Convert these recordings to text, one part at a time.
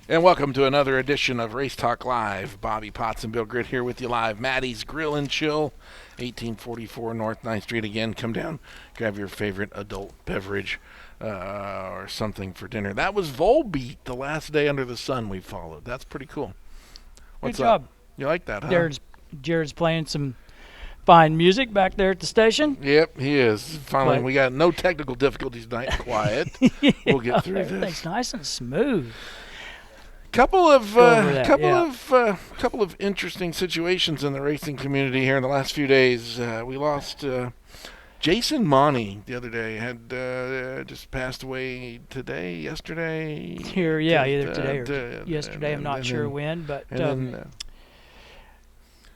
And welcome to another edition of Race Talk Live. Bobby Potts and Bill Grit here with you live. Maddie's Grill and Chill, 1844 North 9th Street. Again, come down, grab your favorite adult beverage or something for dinner. That was Volbeat, the last day under the sun we followed. That's pretty cool. What's Good job. up? You like that, huh? Jared's playing some fine music back there at the station. Yep, he is. Finally, But- we got no technical difficulties tonight. Quiet. We'll get through this. Everything's nice and smooth. Couple of Go over that, couple of interesting situations in the racing community here in the last few days. We lost Jason Monty the other day. Had just passed away yesterday. Here, yeah, either today or yesterday. I'm not sure when, but and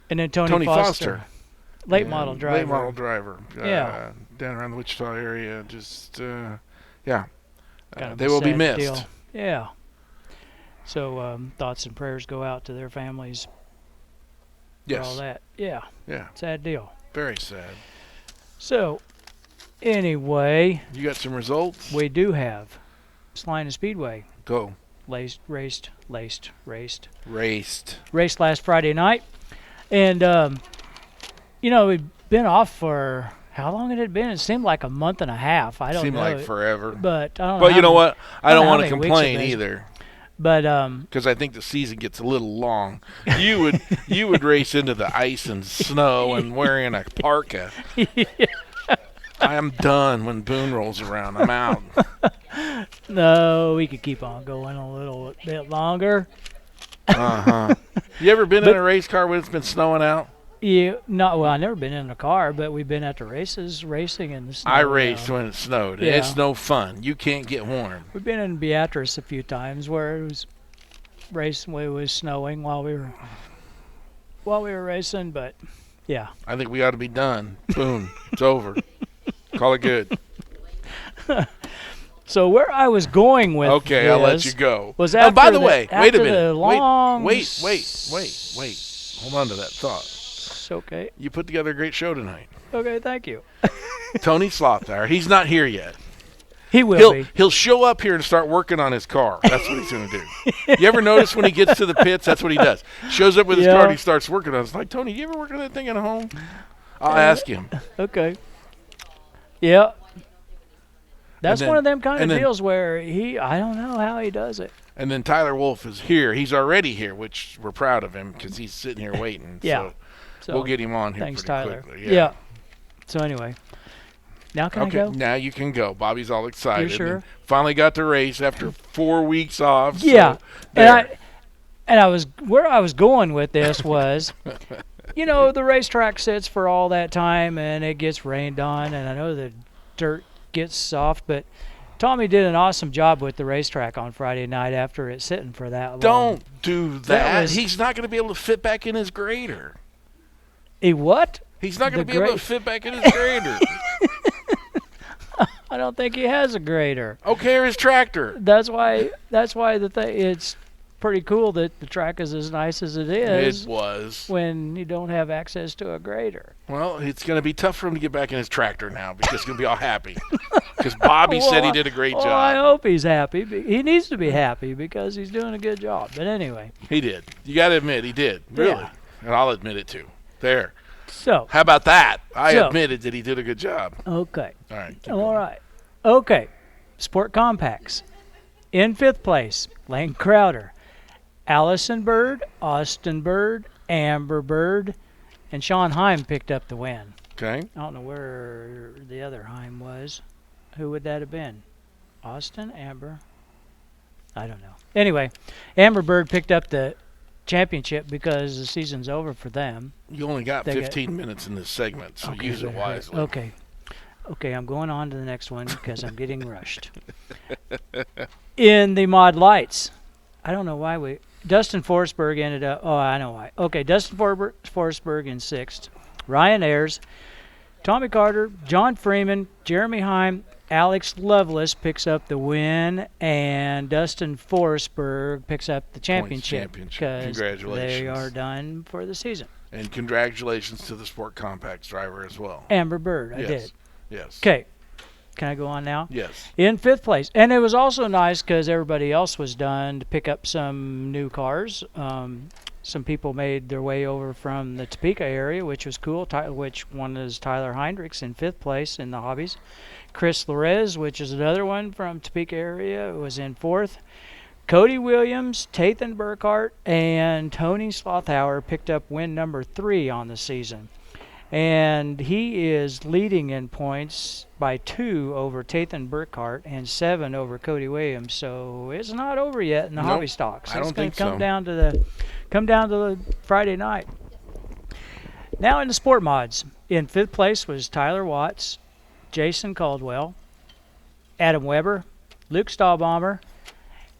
then Tony Tony Foster, late model driver. Late model driver. Yeah. Down around the Wichita area. Just Kind of they a will be sad missed. deal. Yeah. So thoughts and prayers go out to their families. For all Yes. that. Yeah. Yeah. Sad deal. Very sad. So, anyway, You got some results? we do have Salina Speedway Go. raced Raced. last Friday night. And, we've been off for, how long had it been? It seemed like a month and a half. I don't Seemed know. like forever. But I don't know. But you know how what? I don't don't know want how to many weeks complain it is. either, But, because I think the season gets a little long. You would race into the ice and snow and wearing a parka. I am done when Boone rolls around. I'm out. no, we could keep on going a little bit longer. You ever been in a race car when it's been snowing out? I've never been in a car, but we've been at the races racing in the snow. I raced when it snowed. Yeah. It's no fun. You can't get warm. We've been in Beatrice a few times where it was racing when it was snowing while we were racing, but yeah. I think we ought to be done. Boom. It's over. Call it good. So where I was going with Okay, I'll let you go. was Oh, by after the way, wait a after minute. the long Wait. Hold on to that thought. Okay. You put together a great show tonight. Okay, thank you. Tony Slothower. He's not here yet. He will be. He'll show up here and start working on his car. That's what he's going to do. You ever notice when he gets to the pits, that's what he does. Shows up with his Yeah. car and he starts working on it. It's like, Tony, you ever work on that thing at home? I'll ask him. Okay. Yeah. That's then- one of them kind and of then- deals where I don't know how he does it. And then Tyler Wolf is here. He's already here, which we're proud of him because he's sitting here waiting. Yeah. So we'll get him on here Thanks, pretty Tyler. quickly. Yeah. So anyway, now can I Okay, go? now you can go. Bobby's all excited. You sure? And finally got to race after 4 weeks off. Yeah. So there. And I was where I was going with this was, the racetrack sits for all that time and it gets rained on, and I know the dirt gets soft, but Tommy did an awesome job with the racetrack on Friday night after it sitting for that long. Don't do that. was- He's not going to be able to fit back in his grader. He what? He's not going to The be able to gra- fit back in his grader. I don't think he has a grader. Okay, or his tractor. That's why it's pretty cool that the track is as nice as it is It was. when you don't have access to a grader. Well, it's going to be tough for him to get back in his tractor now because he's going to be all happy. Because Bobby said he did a great Well, I job. hope he's happy. He needs to be happy because he's doing a good job. But anyway, He did. You got to admit, he did. Really. Yeah. And I'll admit it too. There. so How about that? I So- admitted that he did a good job. okay. All right. keep All going. right. Okay. Sport Compacts. In fifth place, Lane Crowder, Allison Bird, Austin Bird, Amber Bird, and Sean Heim picked up the win. Okay. I don't know where the other Heim was. Who would that have been? Austin? Amber? I don't know. Anyway, Amber Bird picked up the championship because the season's over for them. You only got They got- 15 minutes in this segment, so Okay, use it but- wisely. Okay, I'm going on to the next one because I'm getting rushed. In the mod lights, I don't know why Dustin Forsberg ended up. Oh, I know why. Okay, Dustin Forsberg in sixth. Ryan Ayers, Tommy Carter, John Freeman, Jeremy Heim, Alex Lovelace picks up the win, and Dustin Forsberg picks up the championship because they Congratulations. are done for the season. And congratulations to the Sport Compacts driver as well. Amber Bird, I Yes. did. Yes. Okay. Can I go on now? Yes. In 5th place. And it was also nice because everybody else was done to pick up some new cars. Some people made their way over from the Topeka area, which was cool. Which one is Tyler Heinrichs in 5th place in the hobbies. Chris Larez, which is another one from Topeka area, was in 4th. Cody Williams, Tathan Burkhart, and Tony Slothower picked up win number 3 on the season. And he is leading in points by 2 over Tathan Burkhart and 7 over Cody Williams. So it's not over yet in the hobby stocks. I don't think so. so. Come down to the Friday night. Now in the sport mods, in 5th place was Tyler Watts, Jason Caldwell, Adam Weber, Luke Stahlbomber,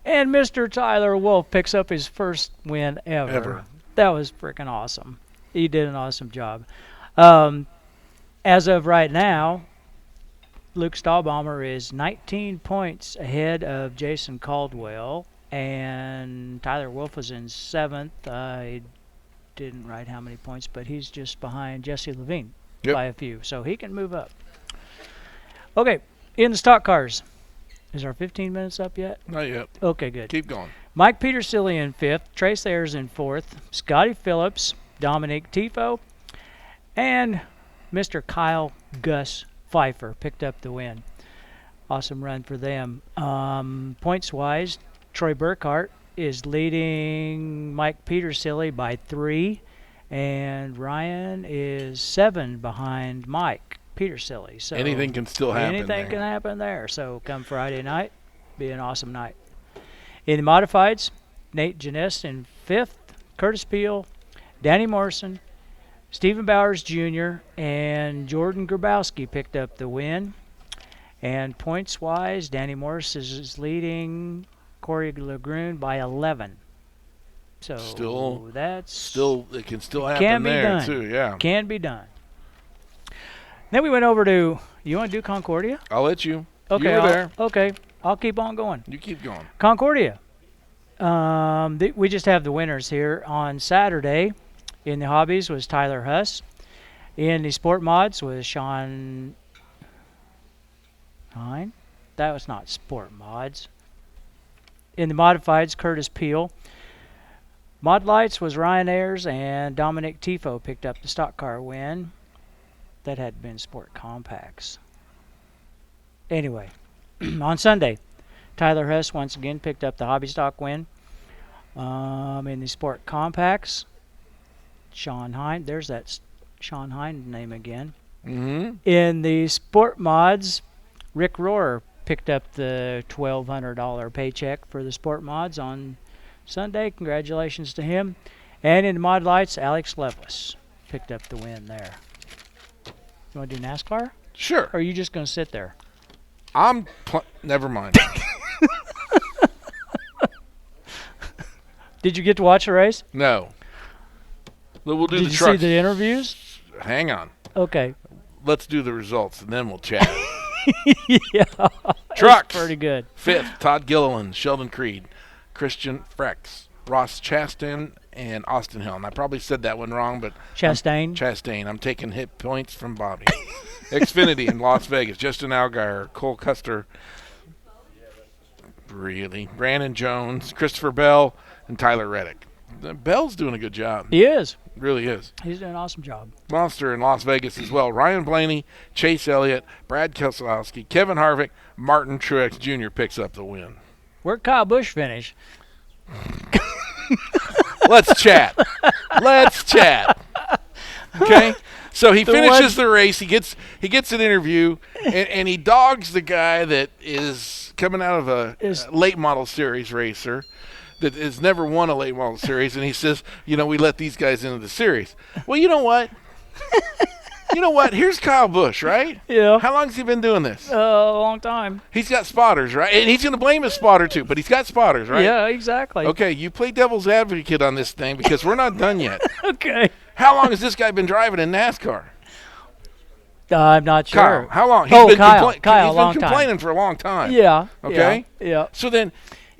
and Mr. Tyler Wolf picks up his first win ever. That was freaking awesome. He did an awesome job. As of right now, Luke Stahlbomber is 19 points ahead of Jason Caldwell, and Tyler Wolf is in 7th. I didn't write how many points, but he's just behind Jesse Levine by a few, so he can move up. Okay, in the stock cars. Is our 15 minutes up yet? Not yet. Okay, good. Keep going. Mike Petersilli in 5th, Trace Ayers in 4th, Scotty Phillips, Dominic Tifo, and Mr. Kyle Gus Pfeiffer picked up the win. Awesome run for them. Points-wise, Troy Burkhart is leading Mike Petersilli by 3, and Ryan is 7 behind Mike Petersilli. So anything can still happen. Anything can happen there. So come Friday night, be an awesome night. In the modifieds, Nate Janess in 5th, Curtis Peel, Danny Morrison, Stephen Bowers Jr., and Jordan Grabowski picked up the win. And points-wise, Danny Morris is leading Corey Legrune by 11. So it can still happen there too. Yeah, can be done. Then we went over to. You want to do Concordia? I'll let you. Okay, you were there. Okay, I'll keep on going. You keep going. Concordia. We just have the winners here on Saturday. In the hobbies was Tyler Huss. In the sport mods was Sean Hine. That was not sport mods. In the modifieds, Curtis Peel. Mod lights was Ryan Ayers, and Dominic Tifo picked up the stock car win. That had been sport compacts. Anyway, on Sunday, Tyler Huss once again picked up the hobby stock win. In the sport compacts, Sean Hine. There's that Sean Hine name again. Mm-hmm. In the sport mods, Rick Rohrer picked up the $1,200 paycheck for the sport mods on Sunday. Congratulations to him. And in the mod lights, Alex Levis picked up the win there. You want to do NASCAR? Sure. Or are you just going to sit there? Never mind. Did you get to watch the race? No. We'll do Did the you trucks. see the interviews? Hang on. Okay. Let's do the results, and then we'll chat. Yeah. Trucks. Pretty good. 5th, Todd Gilliland, Sheldon Creed, Christian Frex, Ross Chastain, and Austin Hill. And I probably said that one wrong, but Chastain. I'm taking hit points from Bobby. Xfinity in Las Vegas, Justin Allgaier, Cole Custer, Brandon Jones, Christopher Bell, and Tyler Reddick. Bell's doing a good job. He is. Really is. He's doing an awesome job. Monster in Las Vegas as well. Ryan Blaney, Chase Elliott, Brad Keselowski, Kevin Harvick, Martin Truex Jr. picks up the win. Where'd Kyle Busch finish? Let's chat. Okay? So he finishes the race. He gets an interview, and he dogs the guy that is coming out of a late model series racer that has never won a late model series, and he says, we let these guys into the series. Well, you know what? Here's Kyle Busch, right? Yeah. How long has he been doing this? A long time. He's got spotters, right? And he's going to blame his spotter, too, but he's got spotters, right? Yeah, exactly. Okay, you play devil's advocate on this thing because we're not done yet. Okay. How long has this guy been driving in NASCAR? I'm not sure. Kyle, how long? Kyle, He's been long complaining time. for a long time. Yeah. Okay? Yeah. So then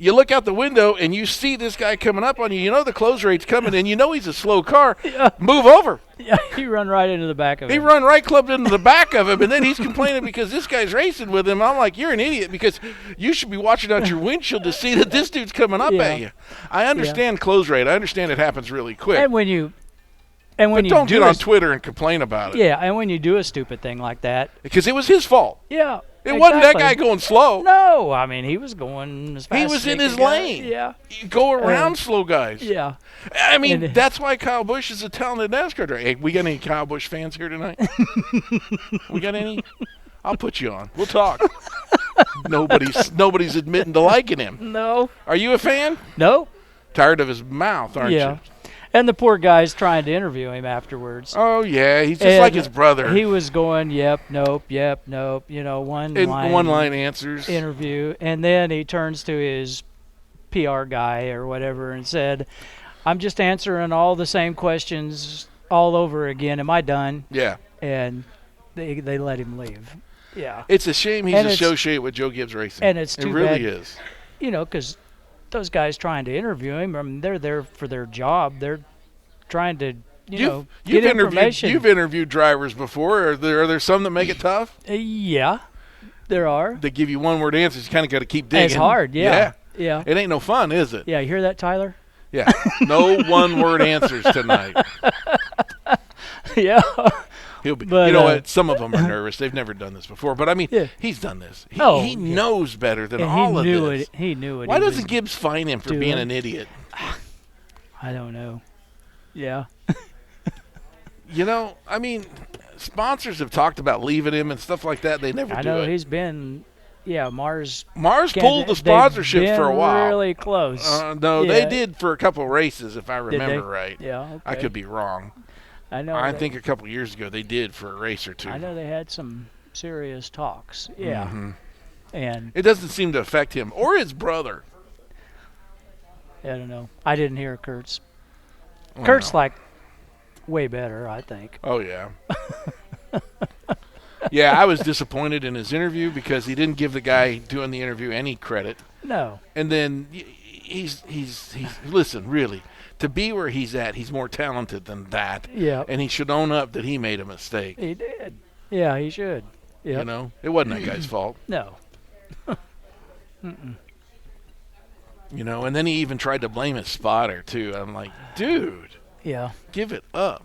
you look out the window and you see this guy coming up on you. You know the close rate's coming, and you know he's a slow car. Yeah. Move over. Yeah, he run right into the back of He him. run right clubbed into the back of him, and then he's complaining because this guy's racing with him. I'm like, you're an idiot because you should be watching out your windshield to see that this dude's coming up Yeah. at you. I understand close rate. I understand it happens really quick. And when you But don't do get a- on Twitter and complain about it. Yeah, and when you do a stupid thing like that, Because it was his fault. yeah. It wasn't that exactly. guy going slow. No, I mean he was going as fast. He as was in could his go. lane. Yeah, You go around slow guys. yeah. I mean, And- that's why Kyle Busch is a talented NASCAR driver. Hey, we got any Kyle Busch fans here tonight? We got any? I'll put you on. We'll talk. Nobody's admitting to liking him. No, Are you a fan? no. Tired of his mouth, aren't Yeah. you? And the poor guy's trying to interview him afterwards. Oh yeah, he's just And like his brother. He was going, yep, nope, you know, one in line one-line answers. interview, and then he turns to his PR guy or whatever and said, "I'm just answering all the same questions all over again. Am I done?" Yeah. And they let him leave. Yeah, It's a shame he's And it's- associated with Joe Gibbs Racing. and it's it too really bad. is. you know, because those guys trying to interview him, I mean, they're there for their job. They're trying to, you know, get information. You've interviewed drivers before. Are there some that make it tough? Yeah, there are. They give you one-word answers. You kind of got to keep digging. It's hard. Yeah. Yeah. It ain't no fun, is it? Yeah. You hear that, Tyler? Yeah. No one-word answers tonight. Yeah. He'll be. But, you know what? Some of them are nervous. They've never done this before. But I mean, Yeah. he's done this. He Oh, he yeah. knows better than And all he of knew this. it. He knew it. Why he doesn't was- Gibbs fine him for doing. being an idiot? I don't know. Yeah. You know, I mean, sponsors have talked about leaving him and stuff like that. They never I do know it. he's been. Yeah, Mars Mars pulled the they've sponsorships for a been while. Really close. No, they Yeah. did for a couple races, if I Did they? remember right. Yeah. Okay. I could be wrong. I know. I they- think a couple years ago they did for a race or two. I know they had some serious talks. Yeah. Mhm. And It doesn't seem to affect him or his brother. I don't know. I didn't hear Kurt's. Oh, Kurt's no. like way better, I think. Oh yeah. Yeah, I was disappointed in his interview because he didn't give the guy doing the interview any credit. No. And then he's listen, really, to be where he's at, he's more talented than that. Yeah. And he should own up that he made a mistake. He did. Yeah, he should. Yeah. You know, it wasn't that guy's fault. No. You know, and then he even tried to blame his spotter too. I'm like, dude, Yeah. give it up.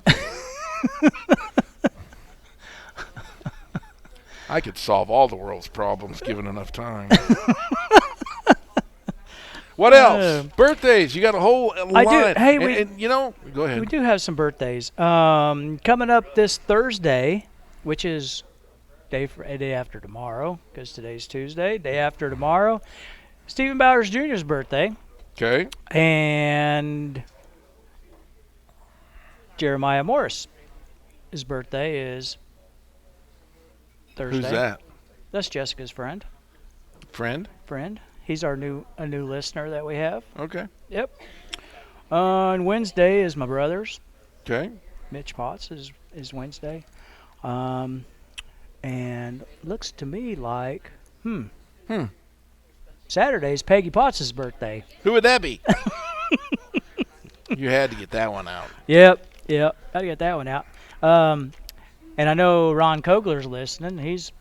I could solve all the world's problems given enough time. What else? Birthdays. You got a whole line. I do. Hey, and, you know, go ahead. We do have some birthdays. Coming up this Thursday, which is day after tomorrow, because today's Tuesday. Day after tomorrow, Stephen Bowers Jr.'s birthday, Okay. and Jeremiah Morris. His birthday is Thursday. Who's that? That's Jessica's friend. Friend? He's a new listener that we have. Okay. Yep. On Wednesday is my brother's. Okay. Mitch Potts is Wednesday. And looks to me like Saturday's Peggy Potts' birthday. Who would that be? You had to get that one out. Yep. Gotta get that one out. And I know Ron Kogler's listening. His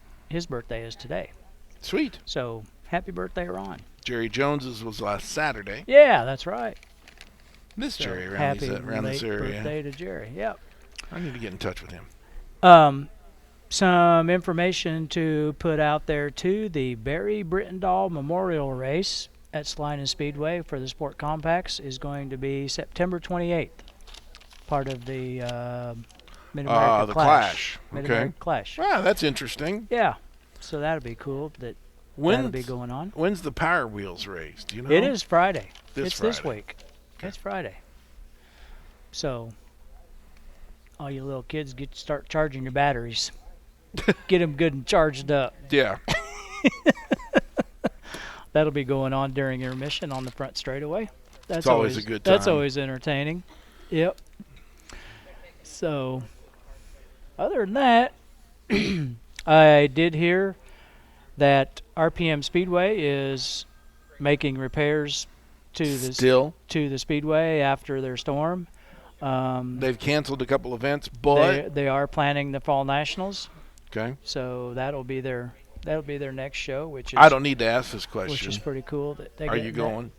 birthday is today. Sweet. So happy birthday, Ron. Jerry Jones's was last Saturday. Yeah, that's right. Miss So Jerry around, happy around this late area. birthday to Jerry. Yep. I need to get in touch with him. Some information to put out there too. The Barry Brittendahl Memorial Race at Salina Speedway for the Sport Compacts is going to be September 28th. Part of the Mid-America The Clash. Clash. Mid-America Okay. Clash. Wow, that's interesting. Yeah. So that'll be cool. That'll be going on. When's the Power Wheels race? Do you know? It is Friday. This This Friday. week. Okay. It's Friday. So all you little kids start charging your batteries. Get them good and charged up. Yeah. That'll be going on during intermission on the front straightaway. That's always a good That's time. always entertaining. Yep. So, other than that, I did hear that RPM Speedway is making repairs to the Still, to the speedway after their storm. they've canceled a couple events, but They are planning the fall nationals, okay. so that'll be their next show, which is I don't need to ask this which is question. pretty cool. That they Are get you that. going?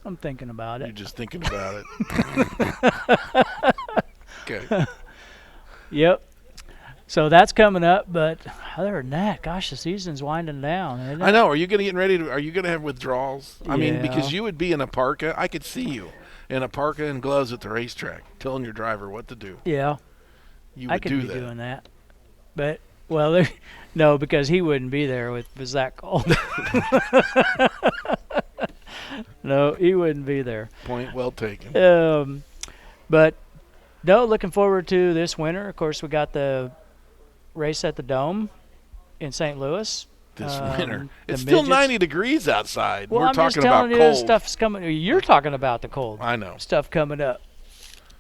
I'm thinking about You're it. just thinking about it. Okay. Yep. So that's coming up, but other than that, gosh, the season's winding down. Isn't it? I know. Are you getting ready to? Are you going to have withdrawals? I mean, Yeah. because you would be in a parka. I could see you in a parka and gloves at the racetrack, telling your driver what to do. Yeah, You I would could do be that. doing that, but well, no, because he wouldn't be there with was that cold. No, he wouldn't be there. Point well taken. But no, looking forward to this winter. Of course, we got the race at the Dome in St. Louis. This winter, the it's still midgets. 90 degrees outside. Well, We're I'm just talking telling about you, cold. stuff's coming. You're talking about the cold I know. stuff coming up,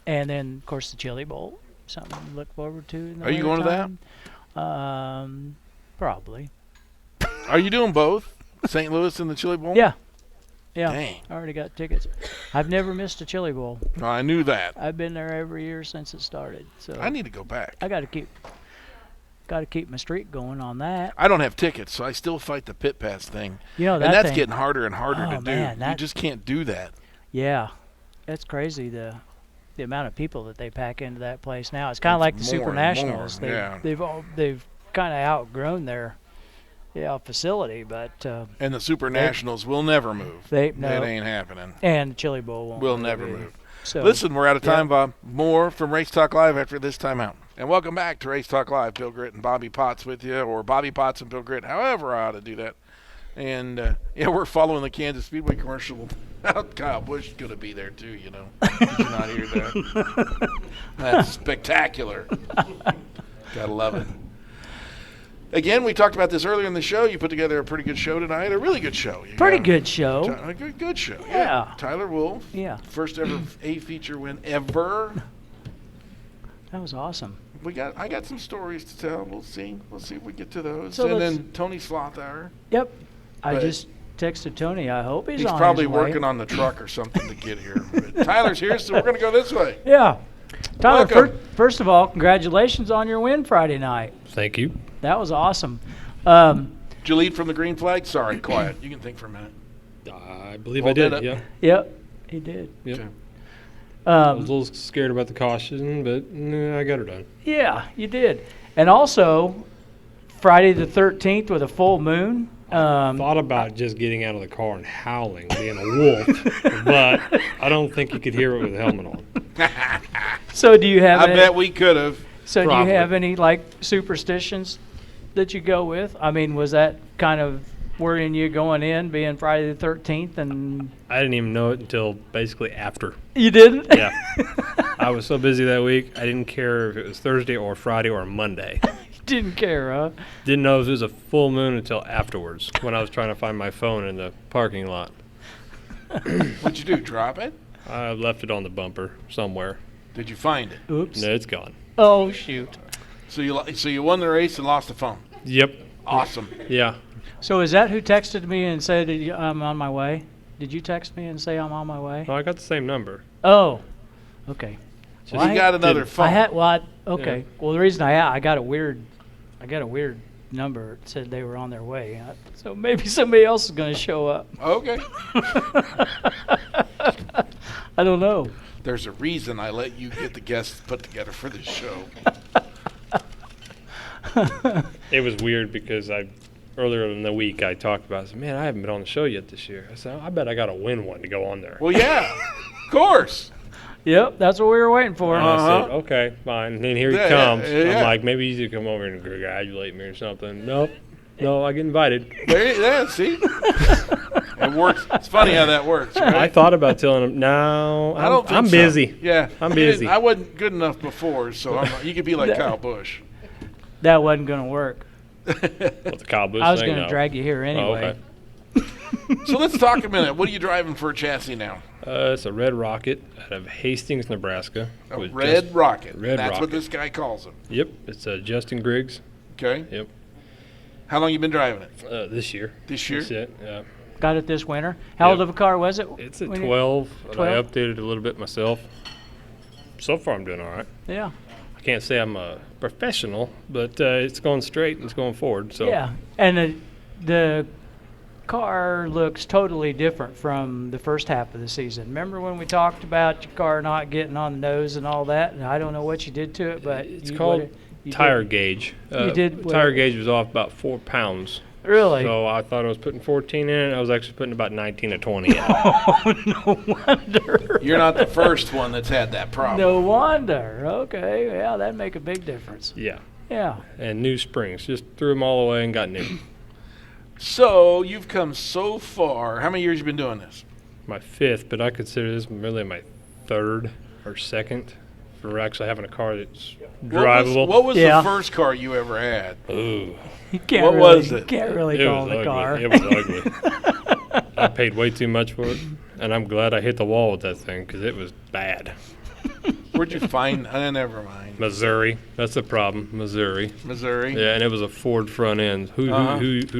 and then of course the Chili Bowl, something to look forward to. In the Are you going to that? that? Probably. Are you doing both? St. Louis and the Chili Bowl? Yeah. Yeah. Dang. I already got tickets. I've never missed a Chili Bowl. No, I knew that. I've been there every year since it started. So I need to go back. I got to keep my streak going on that. I don't have tickets, so I still fight the pit pass thing. You know that And that's thing, getting harder and harder Oh, to do. man, You that- just can't do that. Yeah, that's crazy. The amount of people that they pack into that place now. It's kind of like the It's Super more and Nationals. more, yeah. They've kind of outgrown their facility, but And the Super Nationals will never move. they It no. ain't happening. And the Chili Bowl won't We'll really never be. move. So Listen, we're out of time, yeah. Bob. More from Race Talk Live after this timeout. And welcome back to Race Talk Live. Bill Gritt and Bobby Potts with you, or Bobby Potts and Bill Gritt, however I ought to do that. And, we're following the Kansas Speedway commercial. Kyle Busch is going to be there, too, you know. Did you not hear that? That's spectacular. Gotta love it. Again, we talked about this earlier in the show. You put together a pretty good show tonight, a really good show. You Pretty got good show. A good show. Yeah. Tyler Wolf. Yeah, First ever A feature win ever. that was awesome. I got some stories to tell. We'll see if we get to those. So and let's- then Tony Slothower. Yep. I But- just texted Tony. I hope he's on probably his way. working on the truck or something to get here. But Tyler's here, so we're going to go this way. Yeah. Tyler, Welcome. first of all, congratulations on your win Friday night. Thank you. That was awesome. Did you lead from the green flag? Sorry, quiet. You can think for a minute. I believe Well, I did. did it? Yeah. Yep, he did. Yep. Okay. I was a little scared about the caution, but I got her done. Yeah, you did. And also, Friday the 13th with a full moon. Thought about just getting out of the car and howling, being a wolf, but I don't think you could hear it with a helmet on. So do you have I any, bet we could have. so do probably. you have any like superstitions that you go with? I mean, was that kind of worrying you going in, being Friday the 13th, and I didn't even know it until basically after. you didn't? Yeah. I was so busy that week, I didn't care if it was Thursday or Friday or Monday. Didn't care, huh? Didn't know if it was a full moon until afterwards when I was trying to find my phone in the parking lot. What'd you do? Drop it? I left it on the bumper somewhere. Did you find it? Oops. No, it's gone. Oh shoot. So you won the race and lost the phone. Yep. Awesome. Yeah. So is that who texted me and said I'm on my way? Did you text me and say I'm on my way? No, I got the same number. Oh, okay. So Well, you got another didn't- phone. Okay. Yeah. Well, the reason I got a weird number. It said they were on their way. So maybe somebody else is going to show up. Okay. I don't know. There's a reason I let you get the guests put together for this show. It was weird because earlier in the week I talked about, I said, man, I haven't been on the show yet this year. I said, I bet I got to win one to go on there. Well, yeah, of course. Yep, that's what we were waiting for. And I Uh-huh. said, okay, fine. And then here Yeah, he comes. yeah. I'm like, maybe he's going to come over and congratulate me or something. Nope. No, I get invited. See? It works. It's funny how that works, right? I thought about telling him, no, I don't think I'm so. busy. Yeah. I'm You busy. didn't- I wasn't good enough before, so you could be like Kyle Busch. That wasn't going to work. What, the Kyle Busch I was thing? going to No. drag you here anyway. okay. So let's talk a minute. What are you driving for a chassis now? It's a Red Rocket out of Hastings, Nebraska. A with Red Rocket. Red That's what Rocket. this guy calls it. Yep, it's Justin Griggs. Okay. Yep. How long you been driving it? This year. This year? That's it. Yeah. Got it this winter. How old Yep. of a car was it? It's a when you- 12, and 12? I updated it a little bit myself. So far, I'm doing all right. Yeah. I can't say I'm a professional, but it's going straight and it's going forward. So Yeah, and the car looks totally different from the first half of the season. Remember when we talked about your car not getting on the nose and all that? And I don't know what you did to it, but it's you called you tire did- gauge. You did what- Tire gauge was off about 4 pounds. Really? So I thought I was putting 14 in it. I was actually putting about 19 or 20 in. Oh, no wonder. You're not the first one that's had that problem. No wonder. Okay, yeah, that'd make a big difference. Yeah. Yeah. And new springs. Just threw them all away and got new. So you've come so far. How many years you been doing this? My 5th, but I consider this really my 3rd or 2nd for actually having a car that's drivable. What was Yeah. the first car you ever had? Ooh. You can't What really, was it? Can't really It call was it a ugly. car. It was ugly. I paid way too much for it, and I'm glad I hit the wall with that thing because it was bad. Where'd you find? Never mind. Missouri, that's the problem. Missouri. Missouri. Yeah, and it was a Ford front end. Who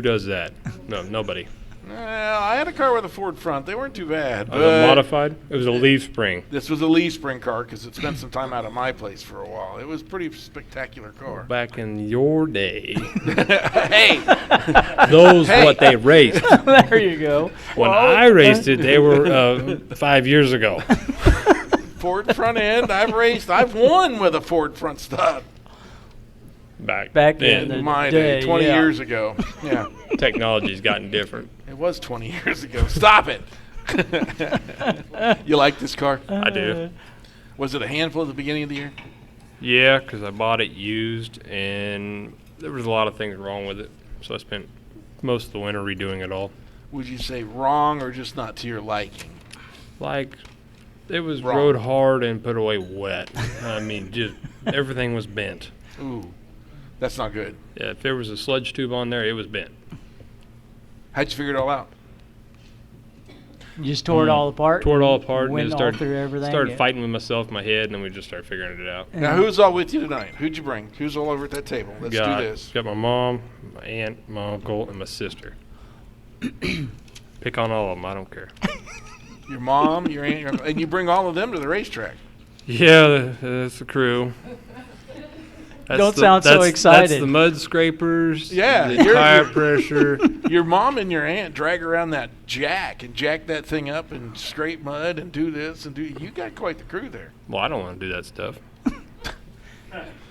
does that? No, nobody. Well, I had a car with a Ford front. They weren't too bad. Was it modified? It was a leaf spring. This was a leaf spring car because it spent some time out at my place for a while. It was a pretty spectacular car. Back in your day, Hey, those what they raced. There you go. When I raced it, they were 5 years ago. Ford front end. I've won with a Ford front stud. Back in then, the My day, day, 20 yeah. years ago. Yeah, technology's gotten different. it was 20 years ago. Stop it. You like this car? I do. Was it a handful at the beginning of the year? Yeah, because I bought it used, and there was a lot of things wrong with it. So I spent most of the winter redoing it all. Would you say wrong or just not to your liking? Like, it was Wrong. rode hard and put away wet. I mean, just everything was bent. Ooh, that's not good. Yeah, if there was a sludge tube on there, it was bent. How'd you figure it all out? You just tore it all apart. Tore it all apart and Went just all through everything. started yeah. fighting with myself in my head, and then we just started figuring it out. Now, who's all with you tonight? Who'd you bring? Who's all over at that table? Let's do this. Got my mom, my aunt, my uncle, and my sister. Pick on all of them. I don't care. Your mom, your aunt, your uncle, and you bring all of them to the racetrack. Yeah, that's the crew. Don't sound so excited. That's the mud scrapers. Yeah, the tire pressure. Your mom and your aunt drag around that jack and jack that thing up and scrape mud and do this and do. You got quite the crew there. Well, I don't want to do that stuff.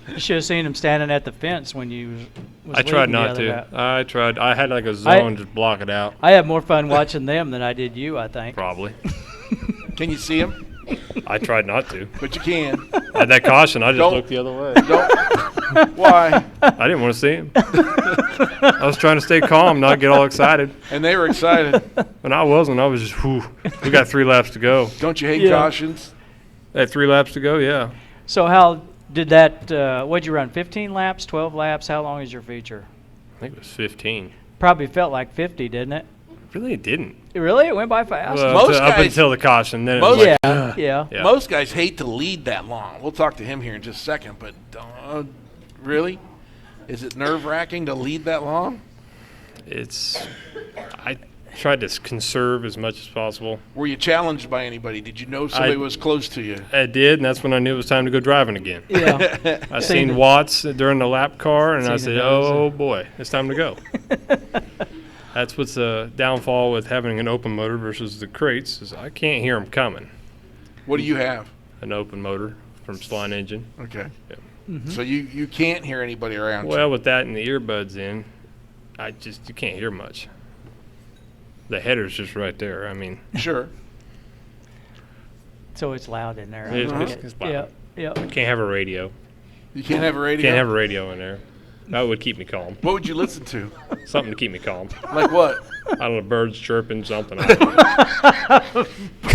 You should have seen him standing at the fence when you was I tried leading the not other to. guy. I tried. I had like a zone to block it out. I had more fun watching them than I did you, I think. Probably. Can you see them? I tried not to. But you can. I had that caution. I just Don't- looked the other way. Don't. Why? I didn't want to see him. I was trying to stay calm, not get all excited. And they were excited. And I wasn't. I was just, whew. We got 3 laps to go. Don't you hate Yeah. cautions? They had 3 laps to go, yeah. So how did that, what'd you run, 15 laps, 12 laps? How long is your feature? I think it was 15. Probably felt like 50, didn't it? Really, it didn't. Really? It went by fast? Well, Most up guys- until the caution. Then it most- was like, yeah. yeah. Most guys hate to lead that long. We'll talk to him here in just a second. But really? Is it nerve-wracking to lead that long? I tried to conserve as much as possible. Were you challenged by anybody? Did you know somebody was close to you? I did, and that's when I knew it was time to go driving again. Yeah. I seen Watts during the lap car, and I Seen said, it, oh, boy, it's time to go. That's what's the downfall with having an open motor versus the crates is I can't hear them coming. What do you have? An open motor from Slime Engine. Okay. Yep. So you can't hear anybody around you. Well, with that and the earbuds in, you can't hear much. The header's just right there. I mean, Sure. So it's loud in there. it's loud. Yeah. Yeah. Can't have a radio. You can't have a radio? Can't have a radio in there. That would keep me calm. What would you listen to? Something to keep me calm. Like what? I don't know, birds chirping, something. I don't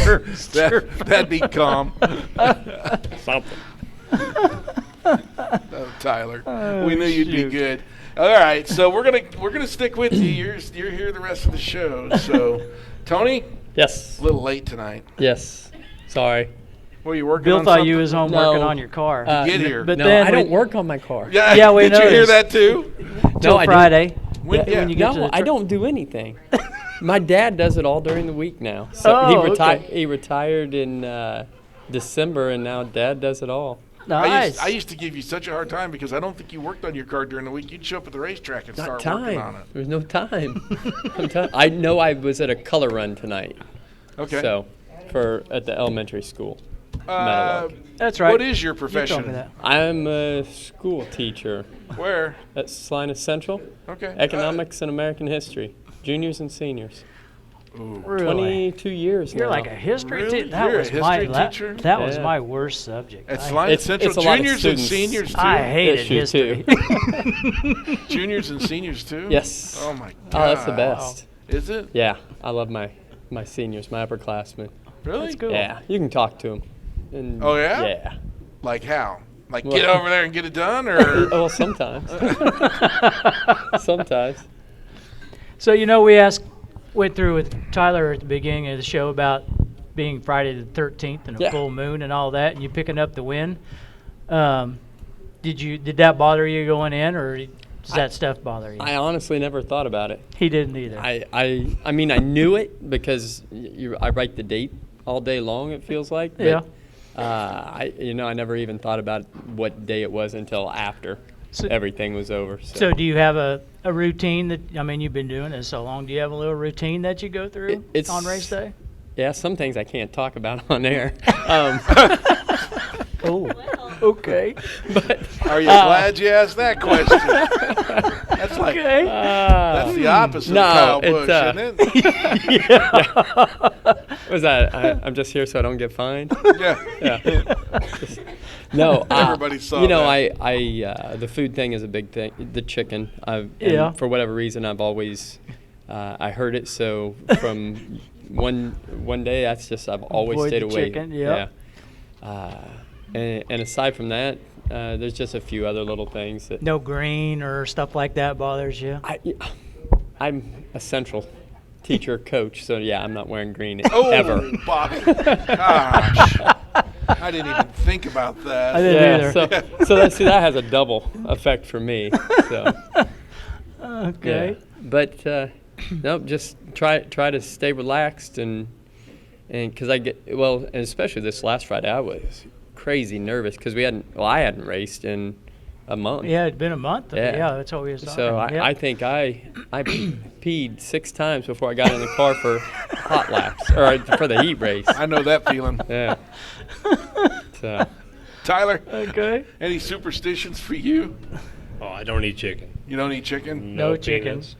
know. That'd be calm. Something. Oh, Tyler. We knew you'd be good. All right, so we're gonna stick with you. You're here the rest of the show. So, Tony, Yes. a little late tonight. Yes. Sorry. What are you working Bill on? thought something? you was home No. working on your car. Get here. But no, then I don't we- work on my car. Yeah, Yeah, we did you hear noticed. that too? Till I didn't. Friday. When, when you get to No, the I don't do anything. My dad does it all during the week now. So Oh, okay. he retired in December, and now Dad does it all. Nice. I used to give you such a hard time because I don't think you worked on your car during the week. You'd show up at the racetrack and Not start working on time. it. There's no time. I know I was at a color run tonight. Okay. So, at the elementary school. Uh, That's right. What is your You told profession? me that. I'm a school teacher Where? at Salina Central. Okay. Economics and American History, juniors and seniors. Really? 22 years You're now. like a history Really? teacher. That You're a was my history teacher? that was Yeah. my worst subject. At I- Slide It's- Central, it's a lot of juniors and students. seniors too. I hated History, history. too. Juniors and seniors too. Yes. Oh my god. Oh, that's the best. Is it? Yeah, I love my seniors, my upperclassmen. Really? That's cool. Yeah, you can talk to them. And Oh, yeah? Yeah. Like how? Like Well- get over there and get it done, or? Well, sometimes. Sometimes. So we went through with Tyler at the beginning of the show about being Friday the 13th and a Yeah. full moon and all that, and you picking up the wind. Did that bother you going in, or does that stuff bother you? I honestly never thought about it. He didn't either. I mean, I knew it because I write the date all day long, it feels like. But, Yeah. I never even thought about what day it was until after So- everything was over. So do you have a routine that, you've been doing this so long, do you have a little routine that you go through It's- on race day? Yeah, some things I can't talk about on air. Oh, okay. But Are you glad you asked that question? That's like Okay. that's the opposite no, of Kyle it's, Busch, isn't it? what was that? I'm just here so I don't get fined. Yeah. Yeah. No, Everybody saw You know, that. the food thing is a big thing. The chicken. Yeah. For whatever reason, I've always, I heard it. So from one day, that's just I've always Avoid stayed the away. chicken, yep. Yeah. And aside from that, there's just a few other little things that No green or stuff like that bothers you? I'm a central teacher coach, so yeah, I'm not wearing green Oh, ever. Bobby. Gosh. I didn't even think about that. I didn't Yeah, either. so that has a double effect for me. So. Okay. Yeah. But nope, just try to stay relaxed and because and especially this last Friday I was crazy nervous because I hadn't raced in a month. Yeah, it'd been a month. Yeah. That's what we was talking So about. I think I peed 6 times before I got in the car for hot laps or for the heat race. I know that feeling. Yeah. So Tyler, Okay. any superstitions for you? Oh, I don't eat chicken. You don't eat chicken? No chicken. peanuts.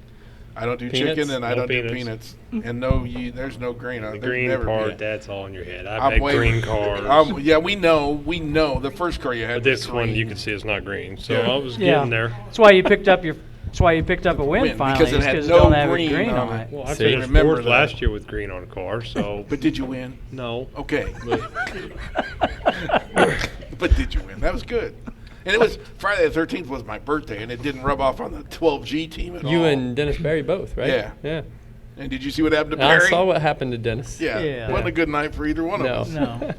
I don't do Peanuts? chicken, and I No don't do peanuts. peanuts. And there's no green on The it. There's green never part, been. that's all in your head. I'm I've had waiting. green cars. Yeah, we know. The first car you had But this was one green. you can see it's not green. So Yeah. I was Yeah. getting there. That's why you picked up a win Win, finally. because it is had 'cause no don't have green green on on it. it. Well, I See, finished remember fourth that. last year with green on a car, so But did you win? no. Okay. But But did you win? That was good. And it was Friday the 13th was my birthday, and it didn't rub off on the 12G team at all. you and Dennis Berry both, right? Yeah. Yeah. And did you see what happened to I Barry? saw what happened to Dennis. Yeah. Yeah. Wasn't a good night for either one of No. us. No.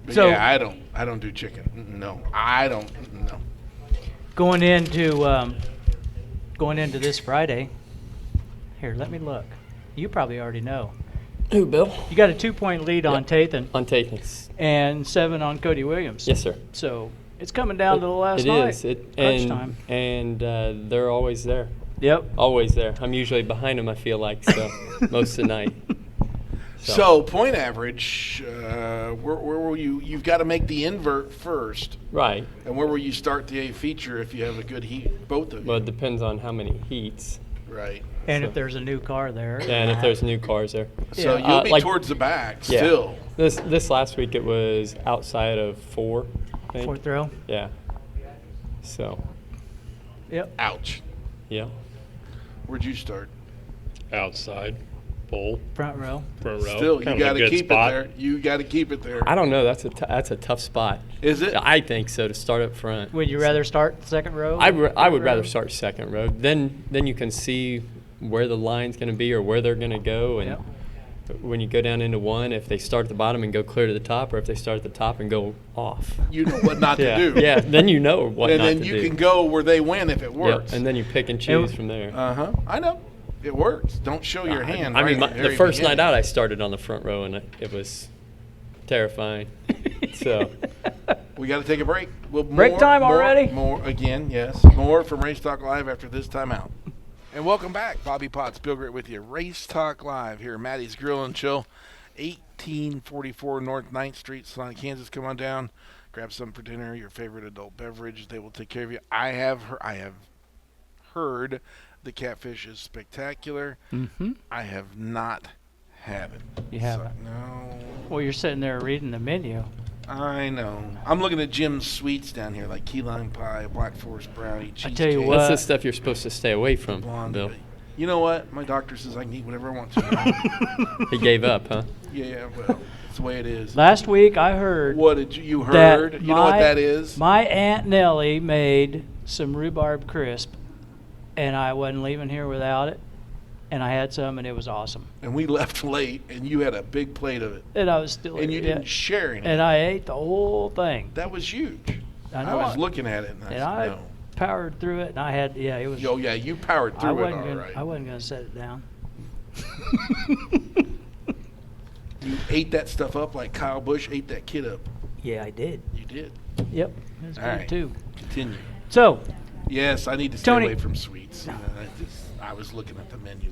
But So- yeah, I don't do chicken. No, I don't. No. Going into this Friday. Here, let me look. You probably already know. Who, Bill? You got a 2-point lead on Tathan On Tathan's. and 7 on Cody Williams. Yes, sir. So it's coming down to the last It night. is. Crunch And time. they're always there. Yep. Always there. I'm usually behind them, I feel like, so most of the night. So point average, where will you? You've got to make the invert first, Right. and where will you start the A feature if you have a good heat? Both of you. Well, it depends on how many heats. Right. And So- if there's a new car there. And if there's new cars there. So Yeah. you'll be Like- towards the back Yeah. still. This last week it was outside of 4, I think. 4th row. Yeah. So, Yep. Ouch. yeah. Where'd you start? outside, pole, Front row. front row. Still, you kind of got a to good keep spot. it there. You got to keep it there. I don't know. That's a tough spot. Is it? I think so, to start up front. Would you rather start second row? I would third rather row? start second row. Then you can see where the line's going to be or where they're going to go, and Yep. when you go down into one, if they start at the bottom and go clear to the top, or if they start at the top and go off. You know what not Yeah, to do. yeah. Then you know what And not then to you do. can go where they win if it Yep, works. and then you pick and choose from there. I know. It works. Don't show your hand. I mean, right at the very first beginning. night out, I started on the front row, and it was terrifying. So We got to take a break. Break time already? More again, yes. More from Race Talk Live after this time out. And welcome back. Bobby Potts, Bill Grit with you. Race Talk Live here. Maddie's Grill and Chill, 1844 North 9th Street, Salina, Kansas. Come on down. Grab something for dinner, your favorite adult beverage. They will take care of you. I have heard the catfish is spectacular. Mm-hmm. I have not had it. You haven't? No. Well, you're sitting there reading the menu. I know. I'm looking at Jim's sweets down here, like key lime pie, black forest brownie, cheesecake. tell you what, that's the stuff you're supposed to stay away from, blonde. Bill. You know what? My doctor says I can eat whatever I want to. He gave up, huh? Yeah, well, it's the way it is. last week I heard What did you that heard? You know what that is? my Aunt Nellie made some rhubarb crisp, and I wasn't leaving here without it. And I had some, and it was awesome. And we left late, and you had a big plate of it, And I was still and you yeah. didn't share any. And I ate the whole thing. That was huge. I know. was looking at it, and I And said, I no. powered through it, and I had it was. Oh yeah, you powered I through it, wasn't all gonna, right. I wasn't gonna set it down. You ate that stuff up like Kyle Busch ate that kid up. Yeah, I did. You did. Yep, it was All good right. too. Continue. So, Yes, I need to stay Tony- away from sweets. I was looking at the menu.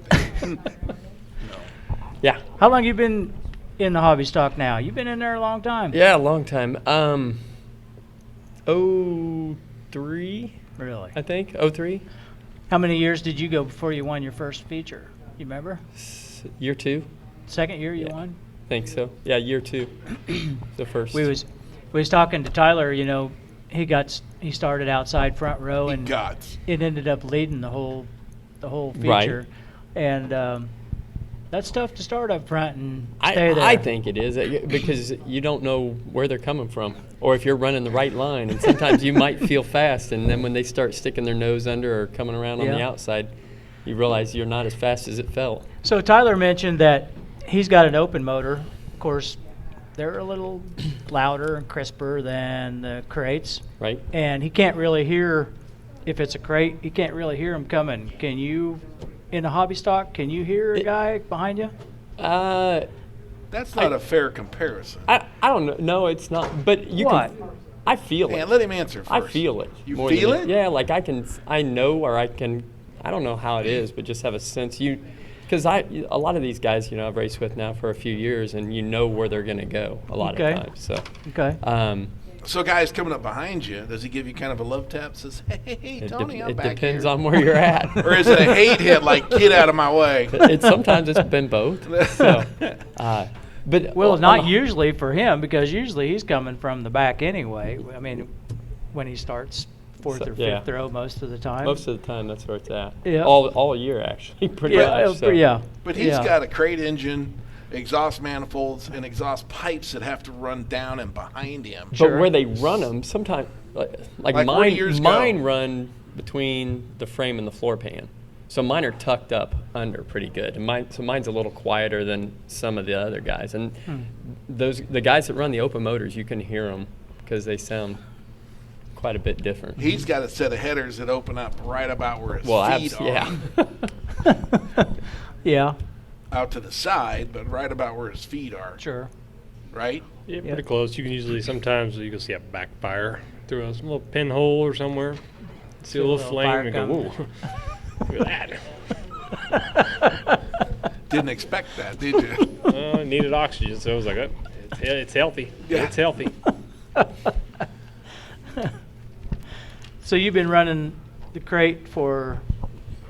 Yeah. how long you been in the hobby stock now? You've been in there a long time. Yeah, a long time. 03, Really? I think. 03, How many years did you go before you won your first feature? You remember? year 2. Second year you Yeah. won? Think so. Yeah, year 2. The first. We was talking to Tyler. You know, he started outside front row, and Gods. it ended up leading the whole Right. feature. And that's tough to start up front and stay there. I think it is because you don't know where they're coming from or if you're running the right line. And sometimes you might feel fast, and then when they start sticking their nose under or coming around on the Yeah. outside, you realize you're not as fast as it felt. So Tyler mentioned that he's got an open motor. Of course, they're a little louder and crisper than the crates, Right? and he can't really hear if it's a crate. He can't really hear them coming. Can you, in a hobby stock, can you hear a guy behind you? That's not a fair comparison. I don't know. No, it's not. But you What? can. I feel Man, it. let him answer first. I feel it. You more feel than it? Yeah, like I know, or I can. I don't know how it is, but just have a sense. Because a lot of these guys, I've raced with now for a few years, and you know where they're going to go a lot Okay. of times. So, Okay. So, guys coming up behind you, does he give you kind of a love tap? Says, "Hey, Tony, I'm it back depends here." on where you're at. Or is it a hate hit, like "Get out of my way"? Sometimes it's been both. So, but Well, on not the- usually for him, because usually he's coming from the back anyway. I mean, when he starts fourth or Yeah. fifth row most of the time. Most of the time, that's where it's at. Yeah. All year actually, pretty yeah, much. So. yeah. But he's yeah. got a crate engine, exhaust manifolds, and exhaust pipes that have to run down and behind him. But Sure. where they run them, sometimes like Like where mine, yours mine go? run between the frame and the floor pan. So mine are tucked up under pretty good. And mine's a little quieter than some of the other guys. And the guys that run the open motors, you can hear them because they sound quite a bit different. He's got a set of headers that open up right about where his feet are. yeah. Yeah, Out to the side, but right about where his feet are. sure. Right? Yeah, Yeah. pretty close. You can usually sometimes you can see a backfire through a little pinhole or somewhere. See a little fire flame and go, coming. whoa. Look at that. Didn't expect that, did you? It needed oxygen, so I was like, oh, it's healthy. Yeah. It's healthy. So you've been running the crate for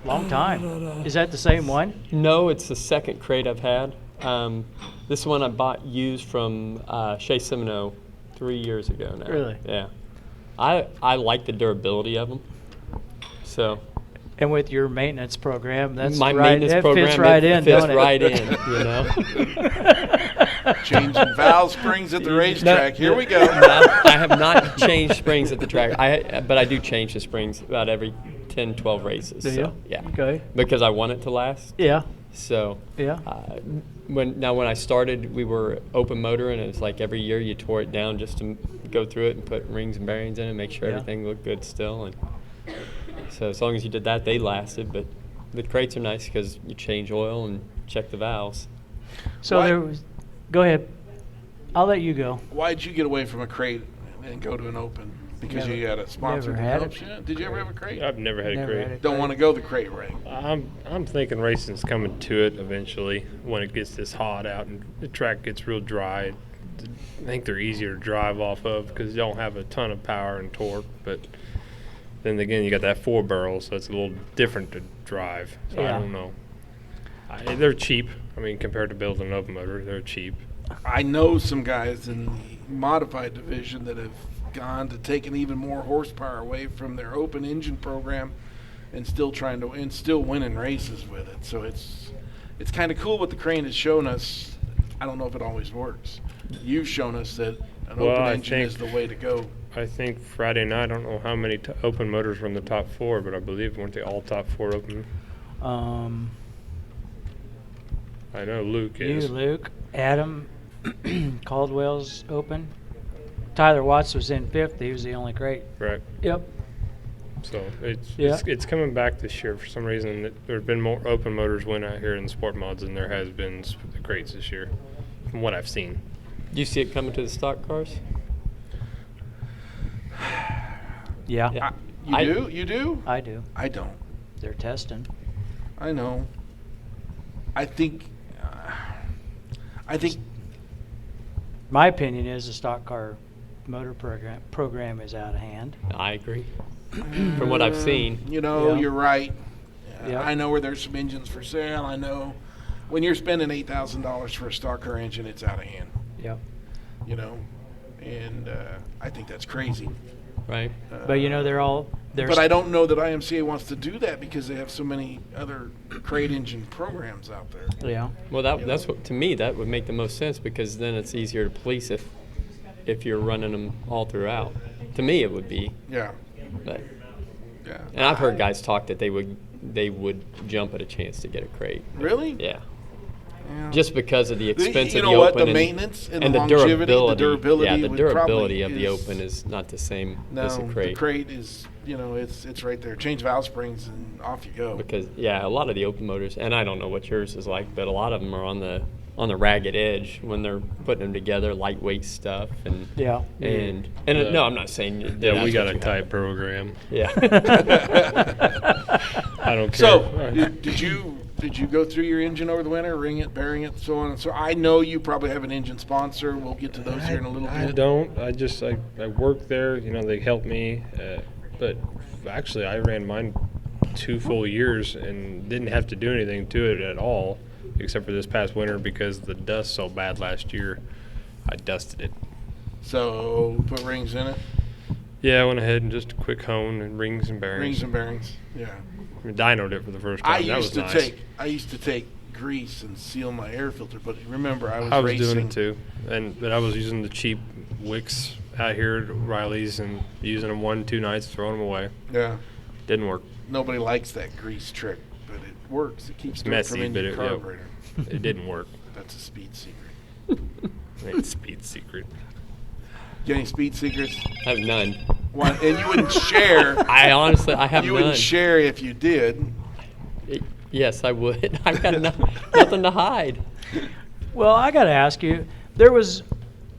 a long time. Is that the same one? No, it's the second crate I've had. This one I bought used from Shea Semino 3 years ago now. Really? Yeah. I like the durability of them. So And with your maintenance program, that's my right. maintenance That program fits right in, fits don't it? right in. Changing valve springs at the racetrack. Here we go. No, I have not changed springs at the track. But I do change the springs about every 10, 12 races. Do so, you? yeah. Okay. Because I want it to last. Yeah. So Yeah. when I started, we were open motor, and it was like every year you tore it down just to go through it and put rings and bearings in it, and make sure Yeah. everything looked good still. And so as long as you did that, they lasted. But the crates are nice because you change oil and check the valves. So Why- there was. Go ahead. I'll let you go. Why'd you get away from a crate and go to an open? Because Never- you had a sponsor never that had helps it. you? Did you ever have a crate? I've never had a Never crate. had a Don't crate. want to go the crate ring. I'm thinking racing's coming to it eventually when it gets this hot out and the track gets real dry. I think they're easier to drive off of because you don't have a ton of power and torque. But then again, you got that 4 barrel, so it's a little different to drive. So Yeah. I don't know. They're cheap. I mean, compared to building an open motor, they're cheap. I know some guys in the modified division that have gone to taking even more horsepower away from their open engine program and still winning races with it. So it's kind of cool what the crane has shown us. I don't know if it always works. You've shown us that an Well, open I engine is think- the way to go. I think Friday night, I don't know how many open motors were in the top 4, but I believe weren't they all top 4 open? I know Luke You, is. Luke, Adam, Caldwell's open. Tyler Watts was in 5th. He was the only crate. Right. Yep. So it's, Yeah. it's coming back this year for some reason. There have been more open motors win out here in sport mods than there has been the crates this year, from what I've seen. Do you see it coming to the stock cars? Yeah. Yeah. You I- do? You do? I do. I don't. They're testing. I know. I think. My opinion is the stock car motor program is out of hand. I agree. From what I've seen. You know, Yeah. you're right. Yeah. I know where there's some engines for sale. I know when you're spending $8,000 for a stock car engine, it's out of hand. Yep. You know, and I think that's crazy. Right. But you know they're But I don't know that IMCA wants to do that because they have so many other crate engine programs out there. Yeah. Well, that's what, to me, that would make the most sense because then it's easier to police if you're running them all throughout. To me, it would be. Yeah, But, yeah. and I've heard guys talk that they would jump at a chance to get a crate. Really? Yeah. Yeah. Just because of the expense You of know the what? open The maintenance and and the longevity, the durability Yeah, the would durability probably of the is- open is not the same No, as a crate. the crate is, it's right there. Change valve springs and off you go. Because a lot of the open motors, and I don't know what yours is like, but a lot of them are on the ragged edge when they're putting them together, lightweight stuff, and Yeah. no, I'm not saying Yeah, we that's got what a you tight have. program. Yeah. I don't care. So, did you go through your engine over the winter, ring it, bearing it, so on and so? I know you probably have an engine sponsor. We'll get to those here in a little I bit. don't. I work there. They help me. But actually, I ran mine 2 full years and didn't have to do anything to it at all, except for this past winter because the dust so bad last year. I dusted it. So, put rings in it, Yeah, I went ahead and just a quick hone and rings and bearings. rings and bearings. Yeah. I mean, dynoed it for the first time. I that used was to nice. take grease and seal my air filter, but remember I was I was racing. doing it too, but I was using the cheap wicks out here at Riley's and using them 1-2 nights, throwing them away. Yeah. Didn't work. Nobody likes that grease trick, but it works. It keeps It's dirt messy, from in but your it- yep. carburetor. It didn't work. That's a speed secret. It's speed secret. Got any speed secrets? I have none. One, and you wouldn't share. I honestly, I have You none. wouldn't share if you did. Yes, I would. I've got nothing to hide. Well, I got to ask you. There was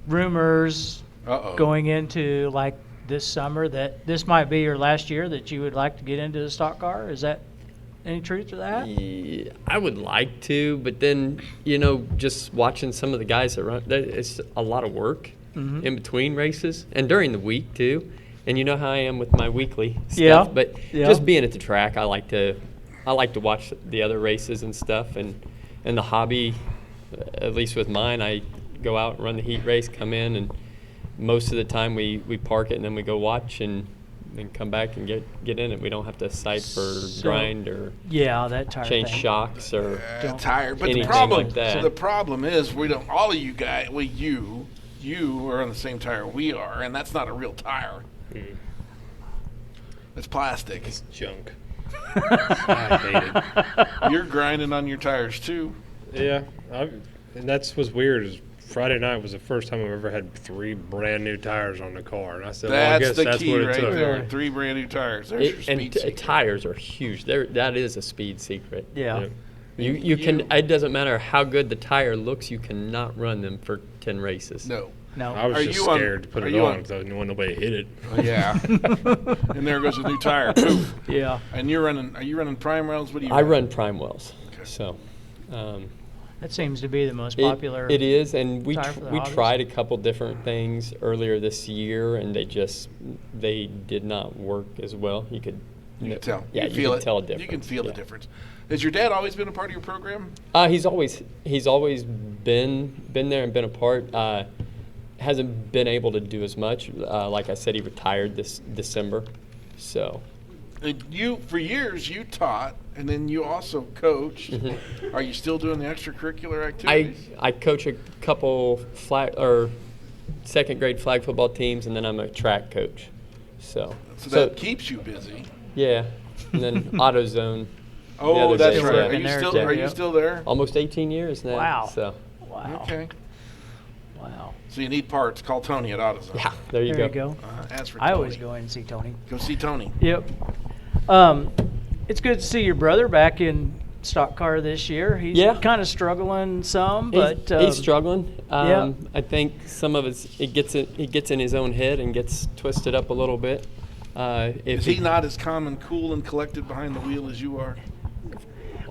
rumors Uh-oh. going into like this summer that this might be your last year that you would like to get into the stock car. Is that any truth to that? Yeah, I would like to, but then just watching some of the guys that run, it's a lot of work Mhm. in between races and during the week too. And you know how I am with my weekly stuff. Yeah, But yeah. just being at the track, I like to watch the other races and stuff. And the hobby, at least with mine, I go out and run the heat race, come in, and most of the time we park it and then we go watch and then come back and get in it. We don't have to sight for So- grind or Yeah, that tire change thing. shocks or Tired. But the anything problem, like that. the problem is we don't. All of you guys, you are on the same tire we are, and that's not a real tire. Mm. It's plastic. It's junk. I hate it. You're grinding on your tires too. Yeah, and that's what's weird is Friday night was the first time I've ever had 3 brand new tires on the car, and I said, "Well, I That's guess the that's key what it right took." there. 3 brand new tires. There's your speed secret. Tires are huge. That is a speed secret. Yeah. Yeah. You can. It doesn't matter how good the tire looks. You cannot run them for 10 races. No. No. I was Are just you on- scared to put are it you on on- because I didn't want nobody to hit it. Yeah. And there goes a new tire. Poof. Yeah. And you're running. Are you running prime rails? What do you? I run prime wells. Okay. So. That seems to be the most popular. It is, and we tire for the we hobbies. tried a couple different things earlier this year, and they did not work as well. You could tell. Yeah, you feel can it. tell a difference. You can feel the Yeah. difference. Has your dad always been a part of your program? He's always been there and been a part. Hasn't been able to do as much. Like I said, he retired this December, so. And you, for years, you taught, and then you also coached. Mm-hmm. Are you still doing the extracurricular activities? I coach a couple flag or second grade flag football teams, and then I'm a track coach. So that keeps you busy. yeah, and then AutoZone. Oh, other that's day, right. yeah. Are you There still? too, Are you yeah. still there? Almost 18 years now. Wow. So Wow. Okay. Wow. So you need parts. Call Tony at AutoZone. yeah, there you There go. you go. Ask for I Tony. always go in and see Tony. Go see Tony. Yep. It's good to see your brother back in stock car this year. He's Yeah. kind of struggling some, He's, but he's struggling. yeah. I think some of he gets in his own head and gets twisted up a little bit. Is he not as calm and cool and collected behind the wheel as you are?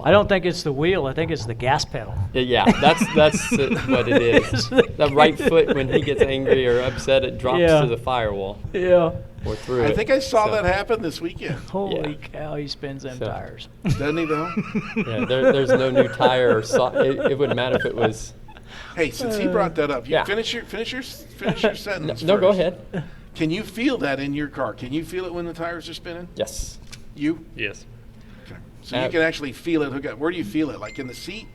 I don't think it's the wheel. I think it's the gas pedal. Yeah, that's what it is. The right foot, when he gets angry or upset, it drops Yeah. to the firewall Yeah. or through it. I think I saw So, that happen this weekend. Holy cow, he spins them So- tires. Doesn't he though? Yeah, there's no new tire or it wouldn't matter if it was. Hey, since he brought that up, you Yeah. finish your sentence. No, go first. ahead. Can you feel that in your car? Can you feel it when the tires are spinning? Yes. You? Yes. Okay. So you can actually feel it. Where do you feel it? Like in the seat?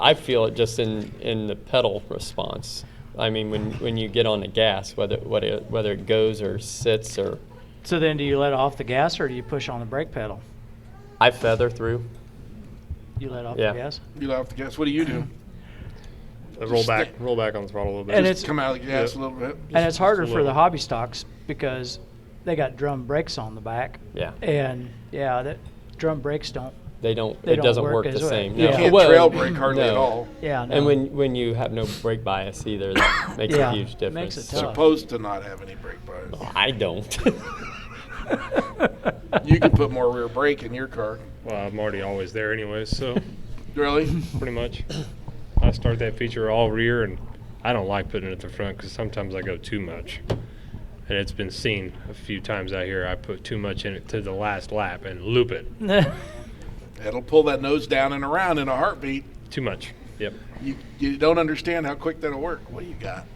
I feel it just in the pedal response. I mean, when you get on the gas, whether it goes or sits or. So then do you let off the gas or do you push on the brake pedal? I feather through. You let off Yeah. the gas? You have to guess. What do you do? Roll back on the throttle a little bit. And Just it's- come out of the gas Yeah. a little bit. And it's harder a for little. the hobby stocks because they got drum brakes on the back. Yeah. And yeah, that drum brakes don't. They don't. They It don't doesn't work work as the well. same. Yeah. You can't Well, trail brake hardly no. at all. Yeah, no. And when you have no brake bias either, that makes Yeah, a huge it difference. makes it You're tough. supposed to not have any brake bias. I don't. You can put more rear brake in your car. Well, I'm already always there anyways, so Really? pretty much. I start that feature all rear, and I don't like putting it at the front because sometimes I go too much. And it's been seen a few times out here. I put too much in it to the last lap and loop it. It'll pull that nose down and around in a heartbeat. Too much. Yep. You don't understand how quick that'll work. What do you got?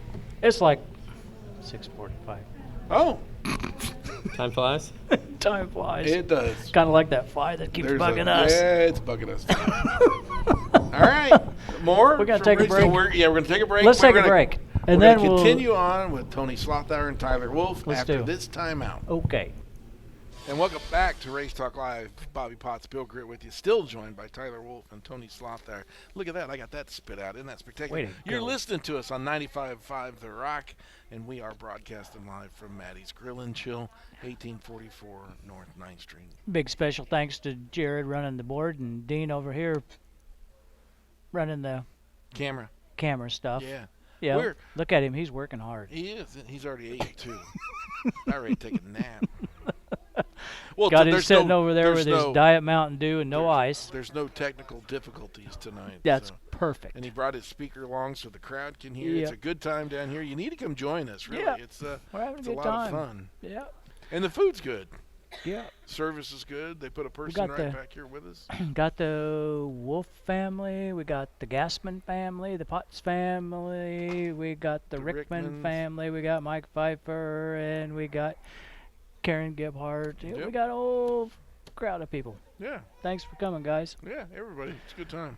It's like 6:45. Oh, Time flies. Time flies. it does. Kind of like that fly that keeps bugging us. Yeah, it's bugging us. All right, more. We're gonna from take a Rick? break. So we're going to take a break. Let's We're take a gonna- break. We're And going then to we'll continue on with Tony Slothower and Tyler Wolf Let's after do. this timeout. Okay. And welcome back to Race Talk Live. Bobby Potts, Bill Grit with you. Still joined by Tyler Wolf and Tony Slothower. Look at that. I got that spit out. Isn't that spectacular? Way to You're go. listening to us on 95.5 The Rock, and we are broadcasting live from Maddie's Grill and Chill, 1844 North 9th Street. Big special thanks to Jared running the board and Dean over here running the Camera. camera stuff. Yeah. Yeah. We're- Look at him. He's working hard. He is. He's already ate, too. About ready to take a nap. Well, Got him there's sitting no- over there there's with his no- Diet Mountain Dew and no there's- ice. There's no technical difficulties tonight. That's so. perfect. And he brought his speaker along so the crowd can hear. It's Yep. a good time down here. You need to come join us, really. Yeah. It's We're having a it's a good lot time. of fun. Yeah. And the food's good. Yeah. Service is good. They put a person got right the- back here with us. Got the Wolf family. We got the Gassman family, the Potts family. We got the The Rickman Rickmans. family. We got Mike Pfeiffer, and we got Karen Gebhardt. We Yep. got a whole crowd of people. Yeah, Thanks for coming, guys. yeah, everybody. It's a good time.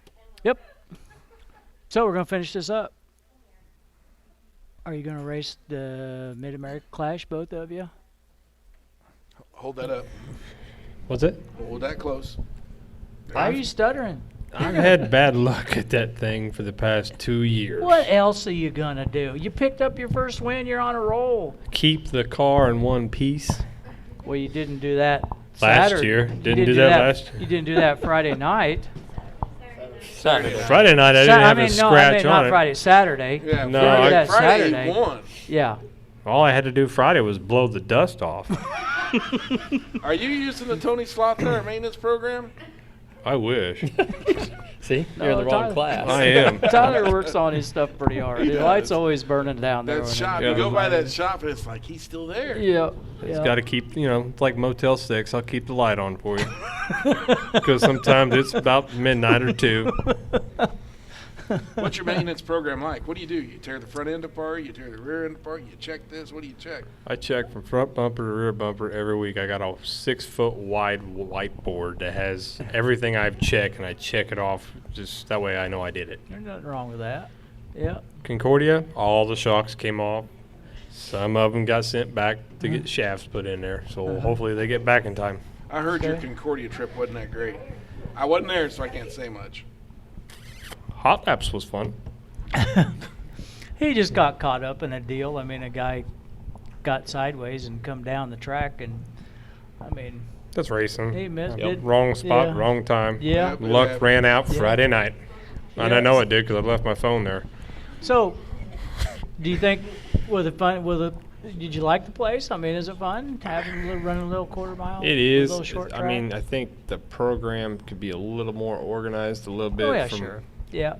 So we're gonna finish this up. Are you gonna race the Mid America Clash, both of you? Hold that up. What's it? Hold that close. Why are you stuttering? I've had bad luck at that thing for the past 2 years. What else are you gonna do? You picked up your first win. You're on a roll. Keep the car in one piece. Well, you didn't do that Last Saturday. year. You Didn't do that last year. You didn't do that Friday night. Friday night I didn't have a I scratch mean, on not it. Friday, Saturday. Yeah, No, Friday, I- that Friday Saturday. won. Yeah. All I had to do Friday was blow the dust off. Are you using the Tony Slothower maintenance program? I wish. See, No, you're in the wrong Tyler- class. I am. Tyler works on his stuff pretty hard. He The does. light's always burning down there. That when shop, Yeah, you go the by light. that shop, and it's like he's still there. Yeah. It's yeah. got to keep, it's like Motel 6. I'll keep the light on for you. Because sometimes it's about midnight or 2. What's your maintenance program like? What do? You tear the front end apart? You tear the rear end apart? You check this? What do you check? I check from front bumper to rear bumper every week. I got a 6-foot wide whiteboard that has everything I've checked, and I check it off just that way I know I did it. There's nothing wrong with that. Yeah. Concordia, all the shocks came off. Some of them got sent back to get shafts put in there, so hopefully they get back in time. I heard your Okay. Concordia trip wasn't that great. I wasn't there, so I can't say much. Hot laps was fun. He just got caught up in a deal. I mean, a guy got sideways and come down the track, and I mean, That's racing. he missed Yep. it. Wrong spot, Yeah. wrong time. Yeah. Yep. Luck ran out Yeah. Friday night. And I Yeah. know it did because I left my phone there. So, do you think did you like the place? I mean, is it fun running a little quarter mile? It A is. little short I track? mean, I think the program could be a little more organized, a little bit. Oh yeah, from, sure. Yeah.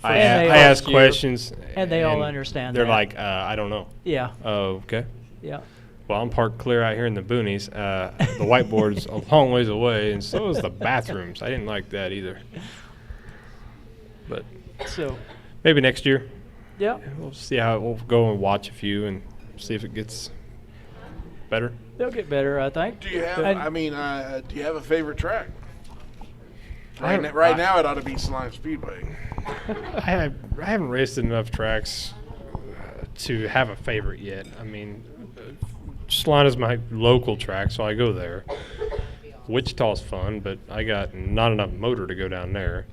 I, And they I ask ask you- questions, and they all understand They're that. like, I don't know. Yeah. Oh, okay. Yeah. Well, I'm parked clear out here in the boonies. The whiteboard's a long ways away, and so is the bathrooms. I didn't like that either. But So, maybe next year yeah. we'll see how we'll go and watch a few and see if it gets better. They'll get better, I think. Do you have? And- Do you have a favorite track? I- Right now, it ought to be Slime Speedway. I haven't raced enough tracks to have a favorite yet. I mean, Salina's my local track, so I go there. Wichita's fun, but I got not enough motor to go down there.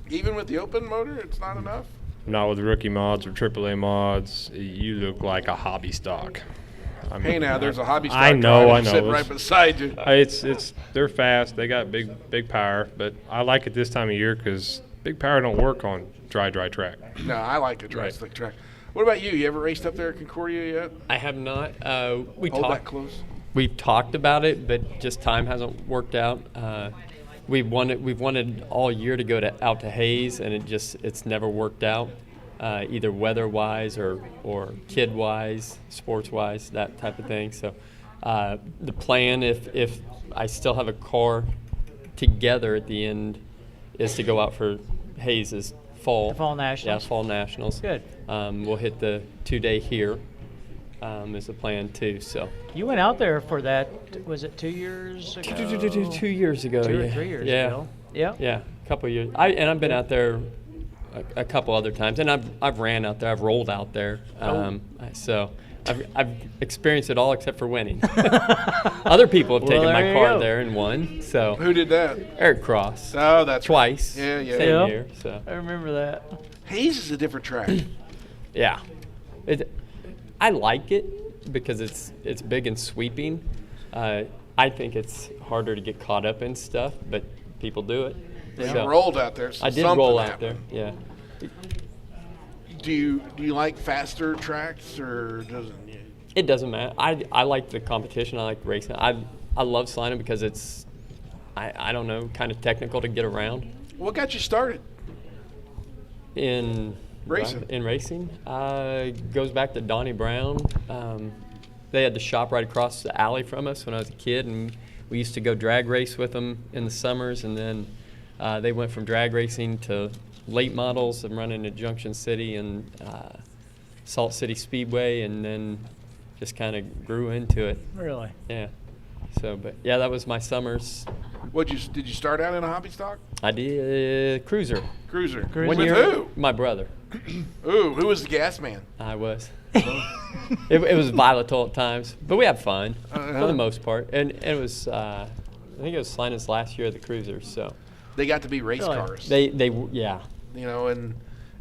Even with the open motor, it's not enough. Not with rookie mods or AAA mods. You look like a hobby stock. I mean, Hey, now there's a hobby stock I know, driver I know. sitting right beside you. It's they're fast. They got big power, but I like it this time of year because big power don't work on dry track. No, I like a dry Right. slick track. What about you? You ever raced up there at Concordia yet? I have not. We Hold that talked. close. We've talked about it, but just time hasn't worked out. We've wanted all year to go out to Hayes, and it's never worked out, either weather-wise or kid-wise, sports-wise, that type of thing. So the plan, if I still have a car together at the end, is to go out for Hayes' fall. The Fall Nationals? Yeah, fall nationals. Good. We'll hit the 2-day here. Is the plan too. So You went out there for that, was it 2 years ago? 2 years ago. 2 or yeah. 3 years yeah. ago. Yeah. Yeah, a couple of years. I've been out there a couple other times, and I've ran out there. I've rolled out there. So I've experienced it all except for winning. Other people have Well, taken there my you car go. there and won. So Who did that? Eric Cross Oh, that's right. twice. Yeah, yeah. Same Yeah. year. So I remember that. Hayes is a different track. yeah, I like it because it's big and sweeping. I think it's harder to get caught up in stuff, but people do it. You So, rolled out there. So I did something roll out happened. there. Yeah. Do you like faster tracks or doesn't? It doesn't matter. I like the competition. I like racing. I love Salina because it's, I don't know, kind of technical to get around What got you started? in Racing. In racing, goes back to Donnie Brown. They had the shop right across the alley from us when I was a kid, and we used to go drag race with them in the summers. And then they went from drag racing to late models and running at Junction City and Salt City Speedway, and then just kind of grew into it. Really? Yeah. So, but yeah, that was my summers. Did you start out in a hobby stock? I did cruiser. Cruiser. Cruiser. With One year, who? my brother. Ooh, who was the gas man? I was. it was volatile at times, but we had fun for the most part, and it was I think it was Salina's last year of the Cruisers. So They got to be race Really? cars. yeah,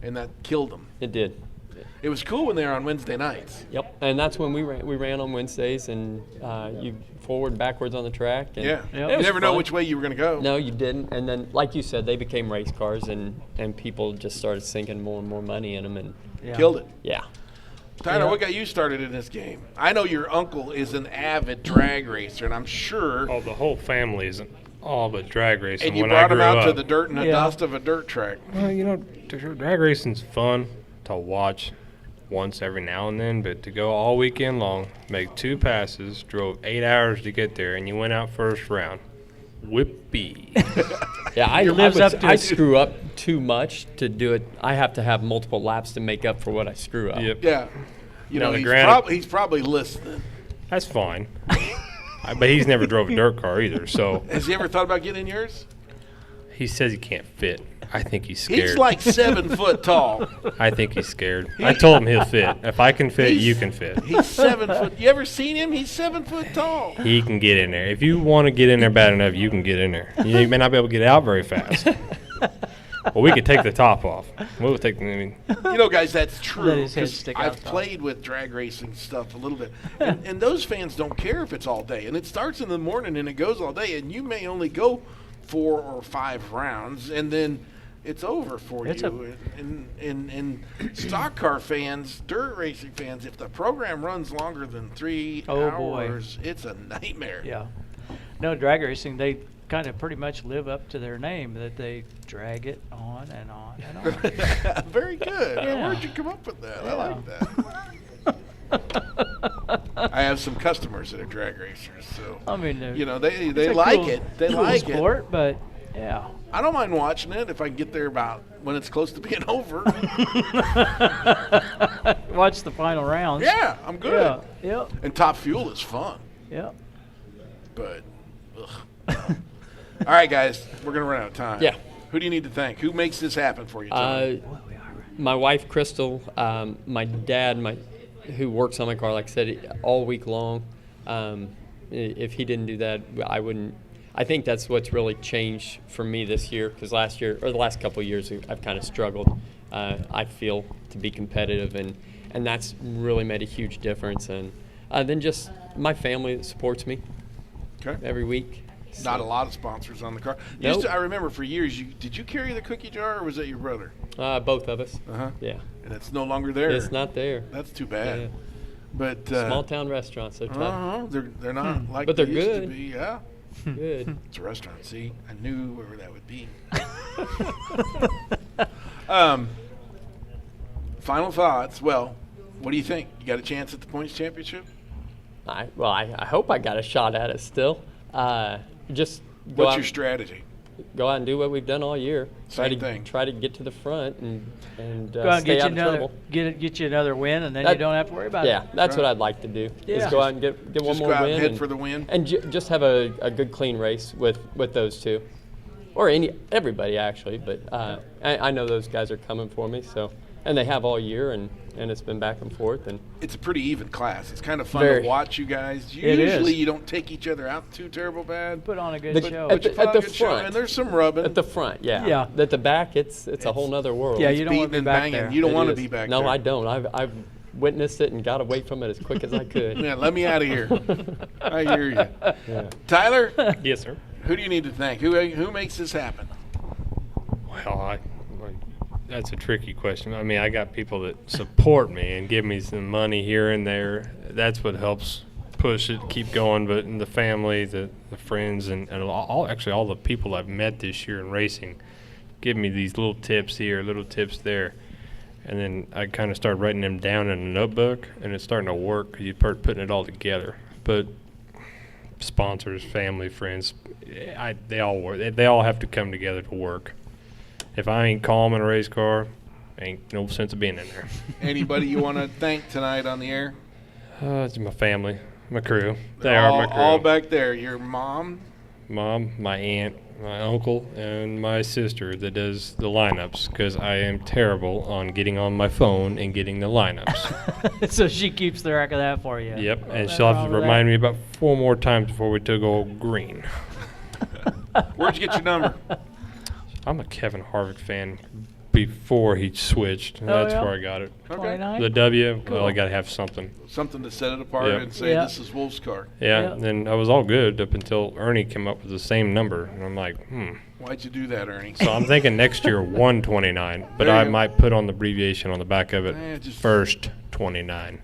And that killed them. it did. It was cool when they were on Wednesday nights. Yep, and that's when we ran on Wednesdays, and you forward, backwards on the track. And Yeah. Yep. it You was never know fun. which way you were going to go. No, you didn't. And then, like you said, they became race cars, and people just started sinking more and more money in them, and Yeah. Killed it. yeah. Tyler, Yeah. what got you started in this game? I know your uncle is an avid drag racer, and I'm sure. Oh, the whole family isn't all but drag racing. And you when brought I him grew out up. to the dirt and the Yeah. dust of a dirt track. Well, drag racing's fun to watch once every now and then, but to go all weekend long, make 2 passes, drove 8 hours to get there, and you went out first round. Whippy. Yeah, I lives up to I it. screw up too much to do it. I have to have multiple laps to make up for what I screw up. Yep. Yeah. You Now know, the he's, granite- he's probably listening. That's fine. But he's never drove a dirt car either, so Has he ever thought about getting in yours? he says he can't fit. I think he's scared. He's like 7 foot tall. I think he's scared. I told him he'll fit. If I can fit, He's- you can fit. He's 7 foot. You ever seen him? He's 7 foot tall. He can get in there. If you want to get in there bad enough, you can get in there. You may not be able to get out very fast. Well, we could take the top off. We'll take. You know, guys, that's true. Let his head 'cause stick out I've top. played with drag racing stuff a little bit, and those fans don't care if it's all day. And it starts in the morning and it goes all day, and you may only go 4 or 5 rounds, and then it's over for It's you. And stock car fans, dirt racing fans, if the program runs longer than 3 Oh, boy. hours, it's a nightmare. Yeah. No, drag racing, they kind of pretty much live up to their name, that they drag it on and on and on. Very good. Yeah. Where'd you come up with that? I Yeah. like that. I have some customers that are drag racers, so I mean, you know they it's a like cool- it. They cool like it. sport, but yeah. I don't mind watching it if I can get there about when it's close to being over. Watch the final rounds. Yeah, I'm good. Yeah. Yep. And Top Fuel is fun, Yep. but ugh. All right, guys, we're gonna run out of time. Yeah. Who do you need to thank? Who makes this happen for you, Tony? My wife, Crystal, my dad, who works on my car, like I said, all week long. If he didn't do that, I wouldn't. I think that's what's really changed for me this year, because last year, or the last couple of years, I've kind of struggled, I feel, to be competitive, and that's really made a huge difference. And then just my family that supports me Okay. every week. Not a lot of sponsors on the car. Nope. I remember for years. Did you carry the cookie jar, or was that your brother? Both of us. Uh huh. Yeah. And it's no longer there. It's not there. That's too bad. Yeah. But Small town restaurants, so tough. they're not like But they they're used to good. be. Yeah, Good. it's a restaurant. See, I knew where that would be. Final thoughts. Well, what do you think? You got a chance at the points championship? I hope I got a shot at it still. Just go What's out, your strategy? go out and do what we've done all year. Same thing. Try to get to the front and Go out and stay get you out of another trouble. get you another win, and then you That- don't have to worry about Yeah, it. that's Right. what I'd like to do. Yeah. Is go out and get one Just more go out win and head for the win. and just have a good clean race with those two, or everybody actually. But I know those guys are coming for me, so and they have all year, and it's been back and forth. And It's a pretty even class. It's kind of fun Very. to watch you guys. It Usually, is. you don't take each other out too terrible bad. Put on a good The- show. at you the- put on a good show, front. and there's some rubbing. at the front, yeah. Yeah. At the back, it's a whole nother world. Yeah, It's you don't want to beating be and back banging. there. You don't It want to is. be back no, there. I don't. I've witnessed it and got away from it as quick as I could. Yeah, let me out of here. I hear you. Yeah. Tyler, Yes, sir. who do you need to thank? Who makes this happen? Well, that's a tricky question. I mean, I got people that support me and give me some money here and there. That's what helps push it, keep going. But in the family, the friends, and all the people I've met this year in racing give me these little tips here, little tips there. And then I kind of started writing them down in a notebook, and it's starting to work because you start putting it all together. But sponsors, family, friends, they all work. They all have to come together to work. If I ain't calm in a race car, ain't no sense of being in there. Anybody you want to thank tonight on the air? It's my family, my crew. They They're are all, my crew. all back there. Your mom. Mom, my aunt, my uncle, and my sister that does the lineups because I am terrible on getting on my phone and getting the lineups. So she keeps the track of that for you. Yep, Well, and nothing she'll have wrong to with that. remind me about 4 more times before we go green. Where'd you get your number? I'm a Kevin Harvick fan before he switched. Oh, That's yeah? where I got it. 29? The W, Cool. well, I got to have something. Something to set it apart Yep. and say Yeah. this is Wolf's car. Yeah, Yeah. then I was all good up until Ernie came up with the same number. And I'm like, Why'd you do that, Ernie? So I'm thinking next year 129, but There you I go. might put on the abbreviation on the back of it, Just first 29.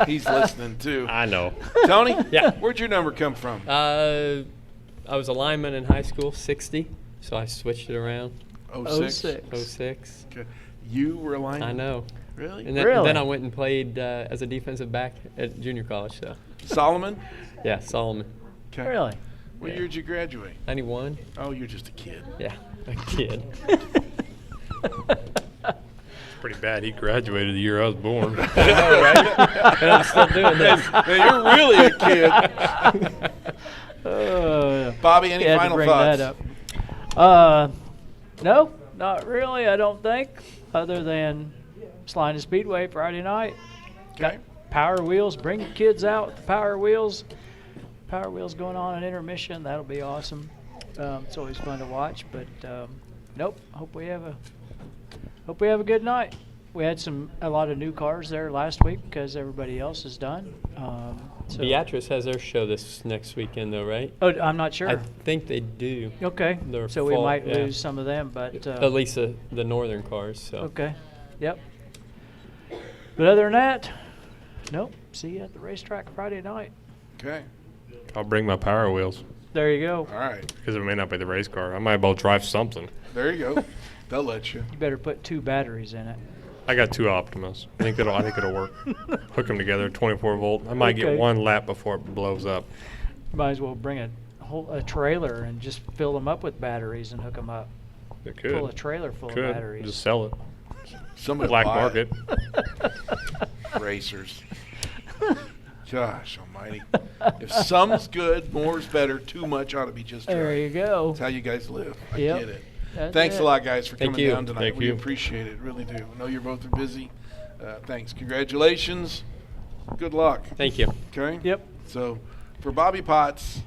he's listening too. I know. Tony, Yeah. where'd your number come from? I was a lineman in high school, 60, so I switched it around. 06. 06. Okay. You were a lineman? I know. Really? And then, Really? then I went and played as a defensive back at junior college. So Solomon? yeah, Solomon, Okay. Really? What year did you graduate? 91. Oh, you're just a kid. Yeah, a kid. It's pretty bad. He graduated the year I was born. And I'm still doing this. Hey, you're really a kid. Bobby, any Had to final bring thoughts? that up. No, not really. I don't think. Other than Salina Speedway Friday night. Got Okay. Power Wheels. Bring your kids out with the Power Wheels. Power Wheels going on at intermission. That'll be awesome. It's always fun to watch. But nope. Hope we have a good night. We had a lot of new cars there last week because everybody else is done. So, Beatrice has their show this next weekend, though, right? oh, I'm not sure. I think they do. Okay. They're So we full, might yeah. lose some of them, but At least the northern cars. So okay. Yep. But other than that, nope. See you at the racetrack Friday night. Okay. I'll bring my Power Wheels There you go. All right. because it may not be the race car. I might be able to drive something. There you go. They'll let you. You better put 2 batteries in it. I got 2 Optimus. I think it'll work. Hook them together, 24 volt. I might Okay. get 1 lap before it blows up. Might as well bring a trailer and just fill them up with batteries and hook them up. It could. Pull a trailer full of Could. batteries. Just sell it. Somebody Black buy market. it. Racers. Gosh almighty. If some's good, more's better. Too much ought to be just There right. you go. That's how you guys live. I Yep. get it. That's Thanks it. a lot, guys, for Thank coming you. down tonight. Thank we you. appreciate it. Really do. I know you both are busy. Thanks. Congratulations. Good luck. thank you. Okay? Yep. So, for Bobby Potts,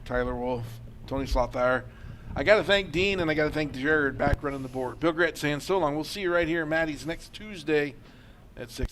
Tyler Wolf, Tony Slothower, I got to thank Dean and I got to thank Jared back running the board. Bill Gretz saying so long. We'll see you right here, Maddie's, next Tuesday at 6 o'clock.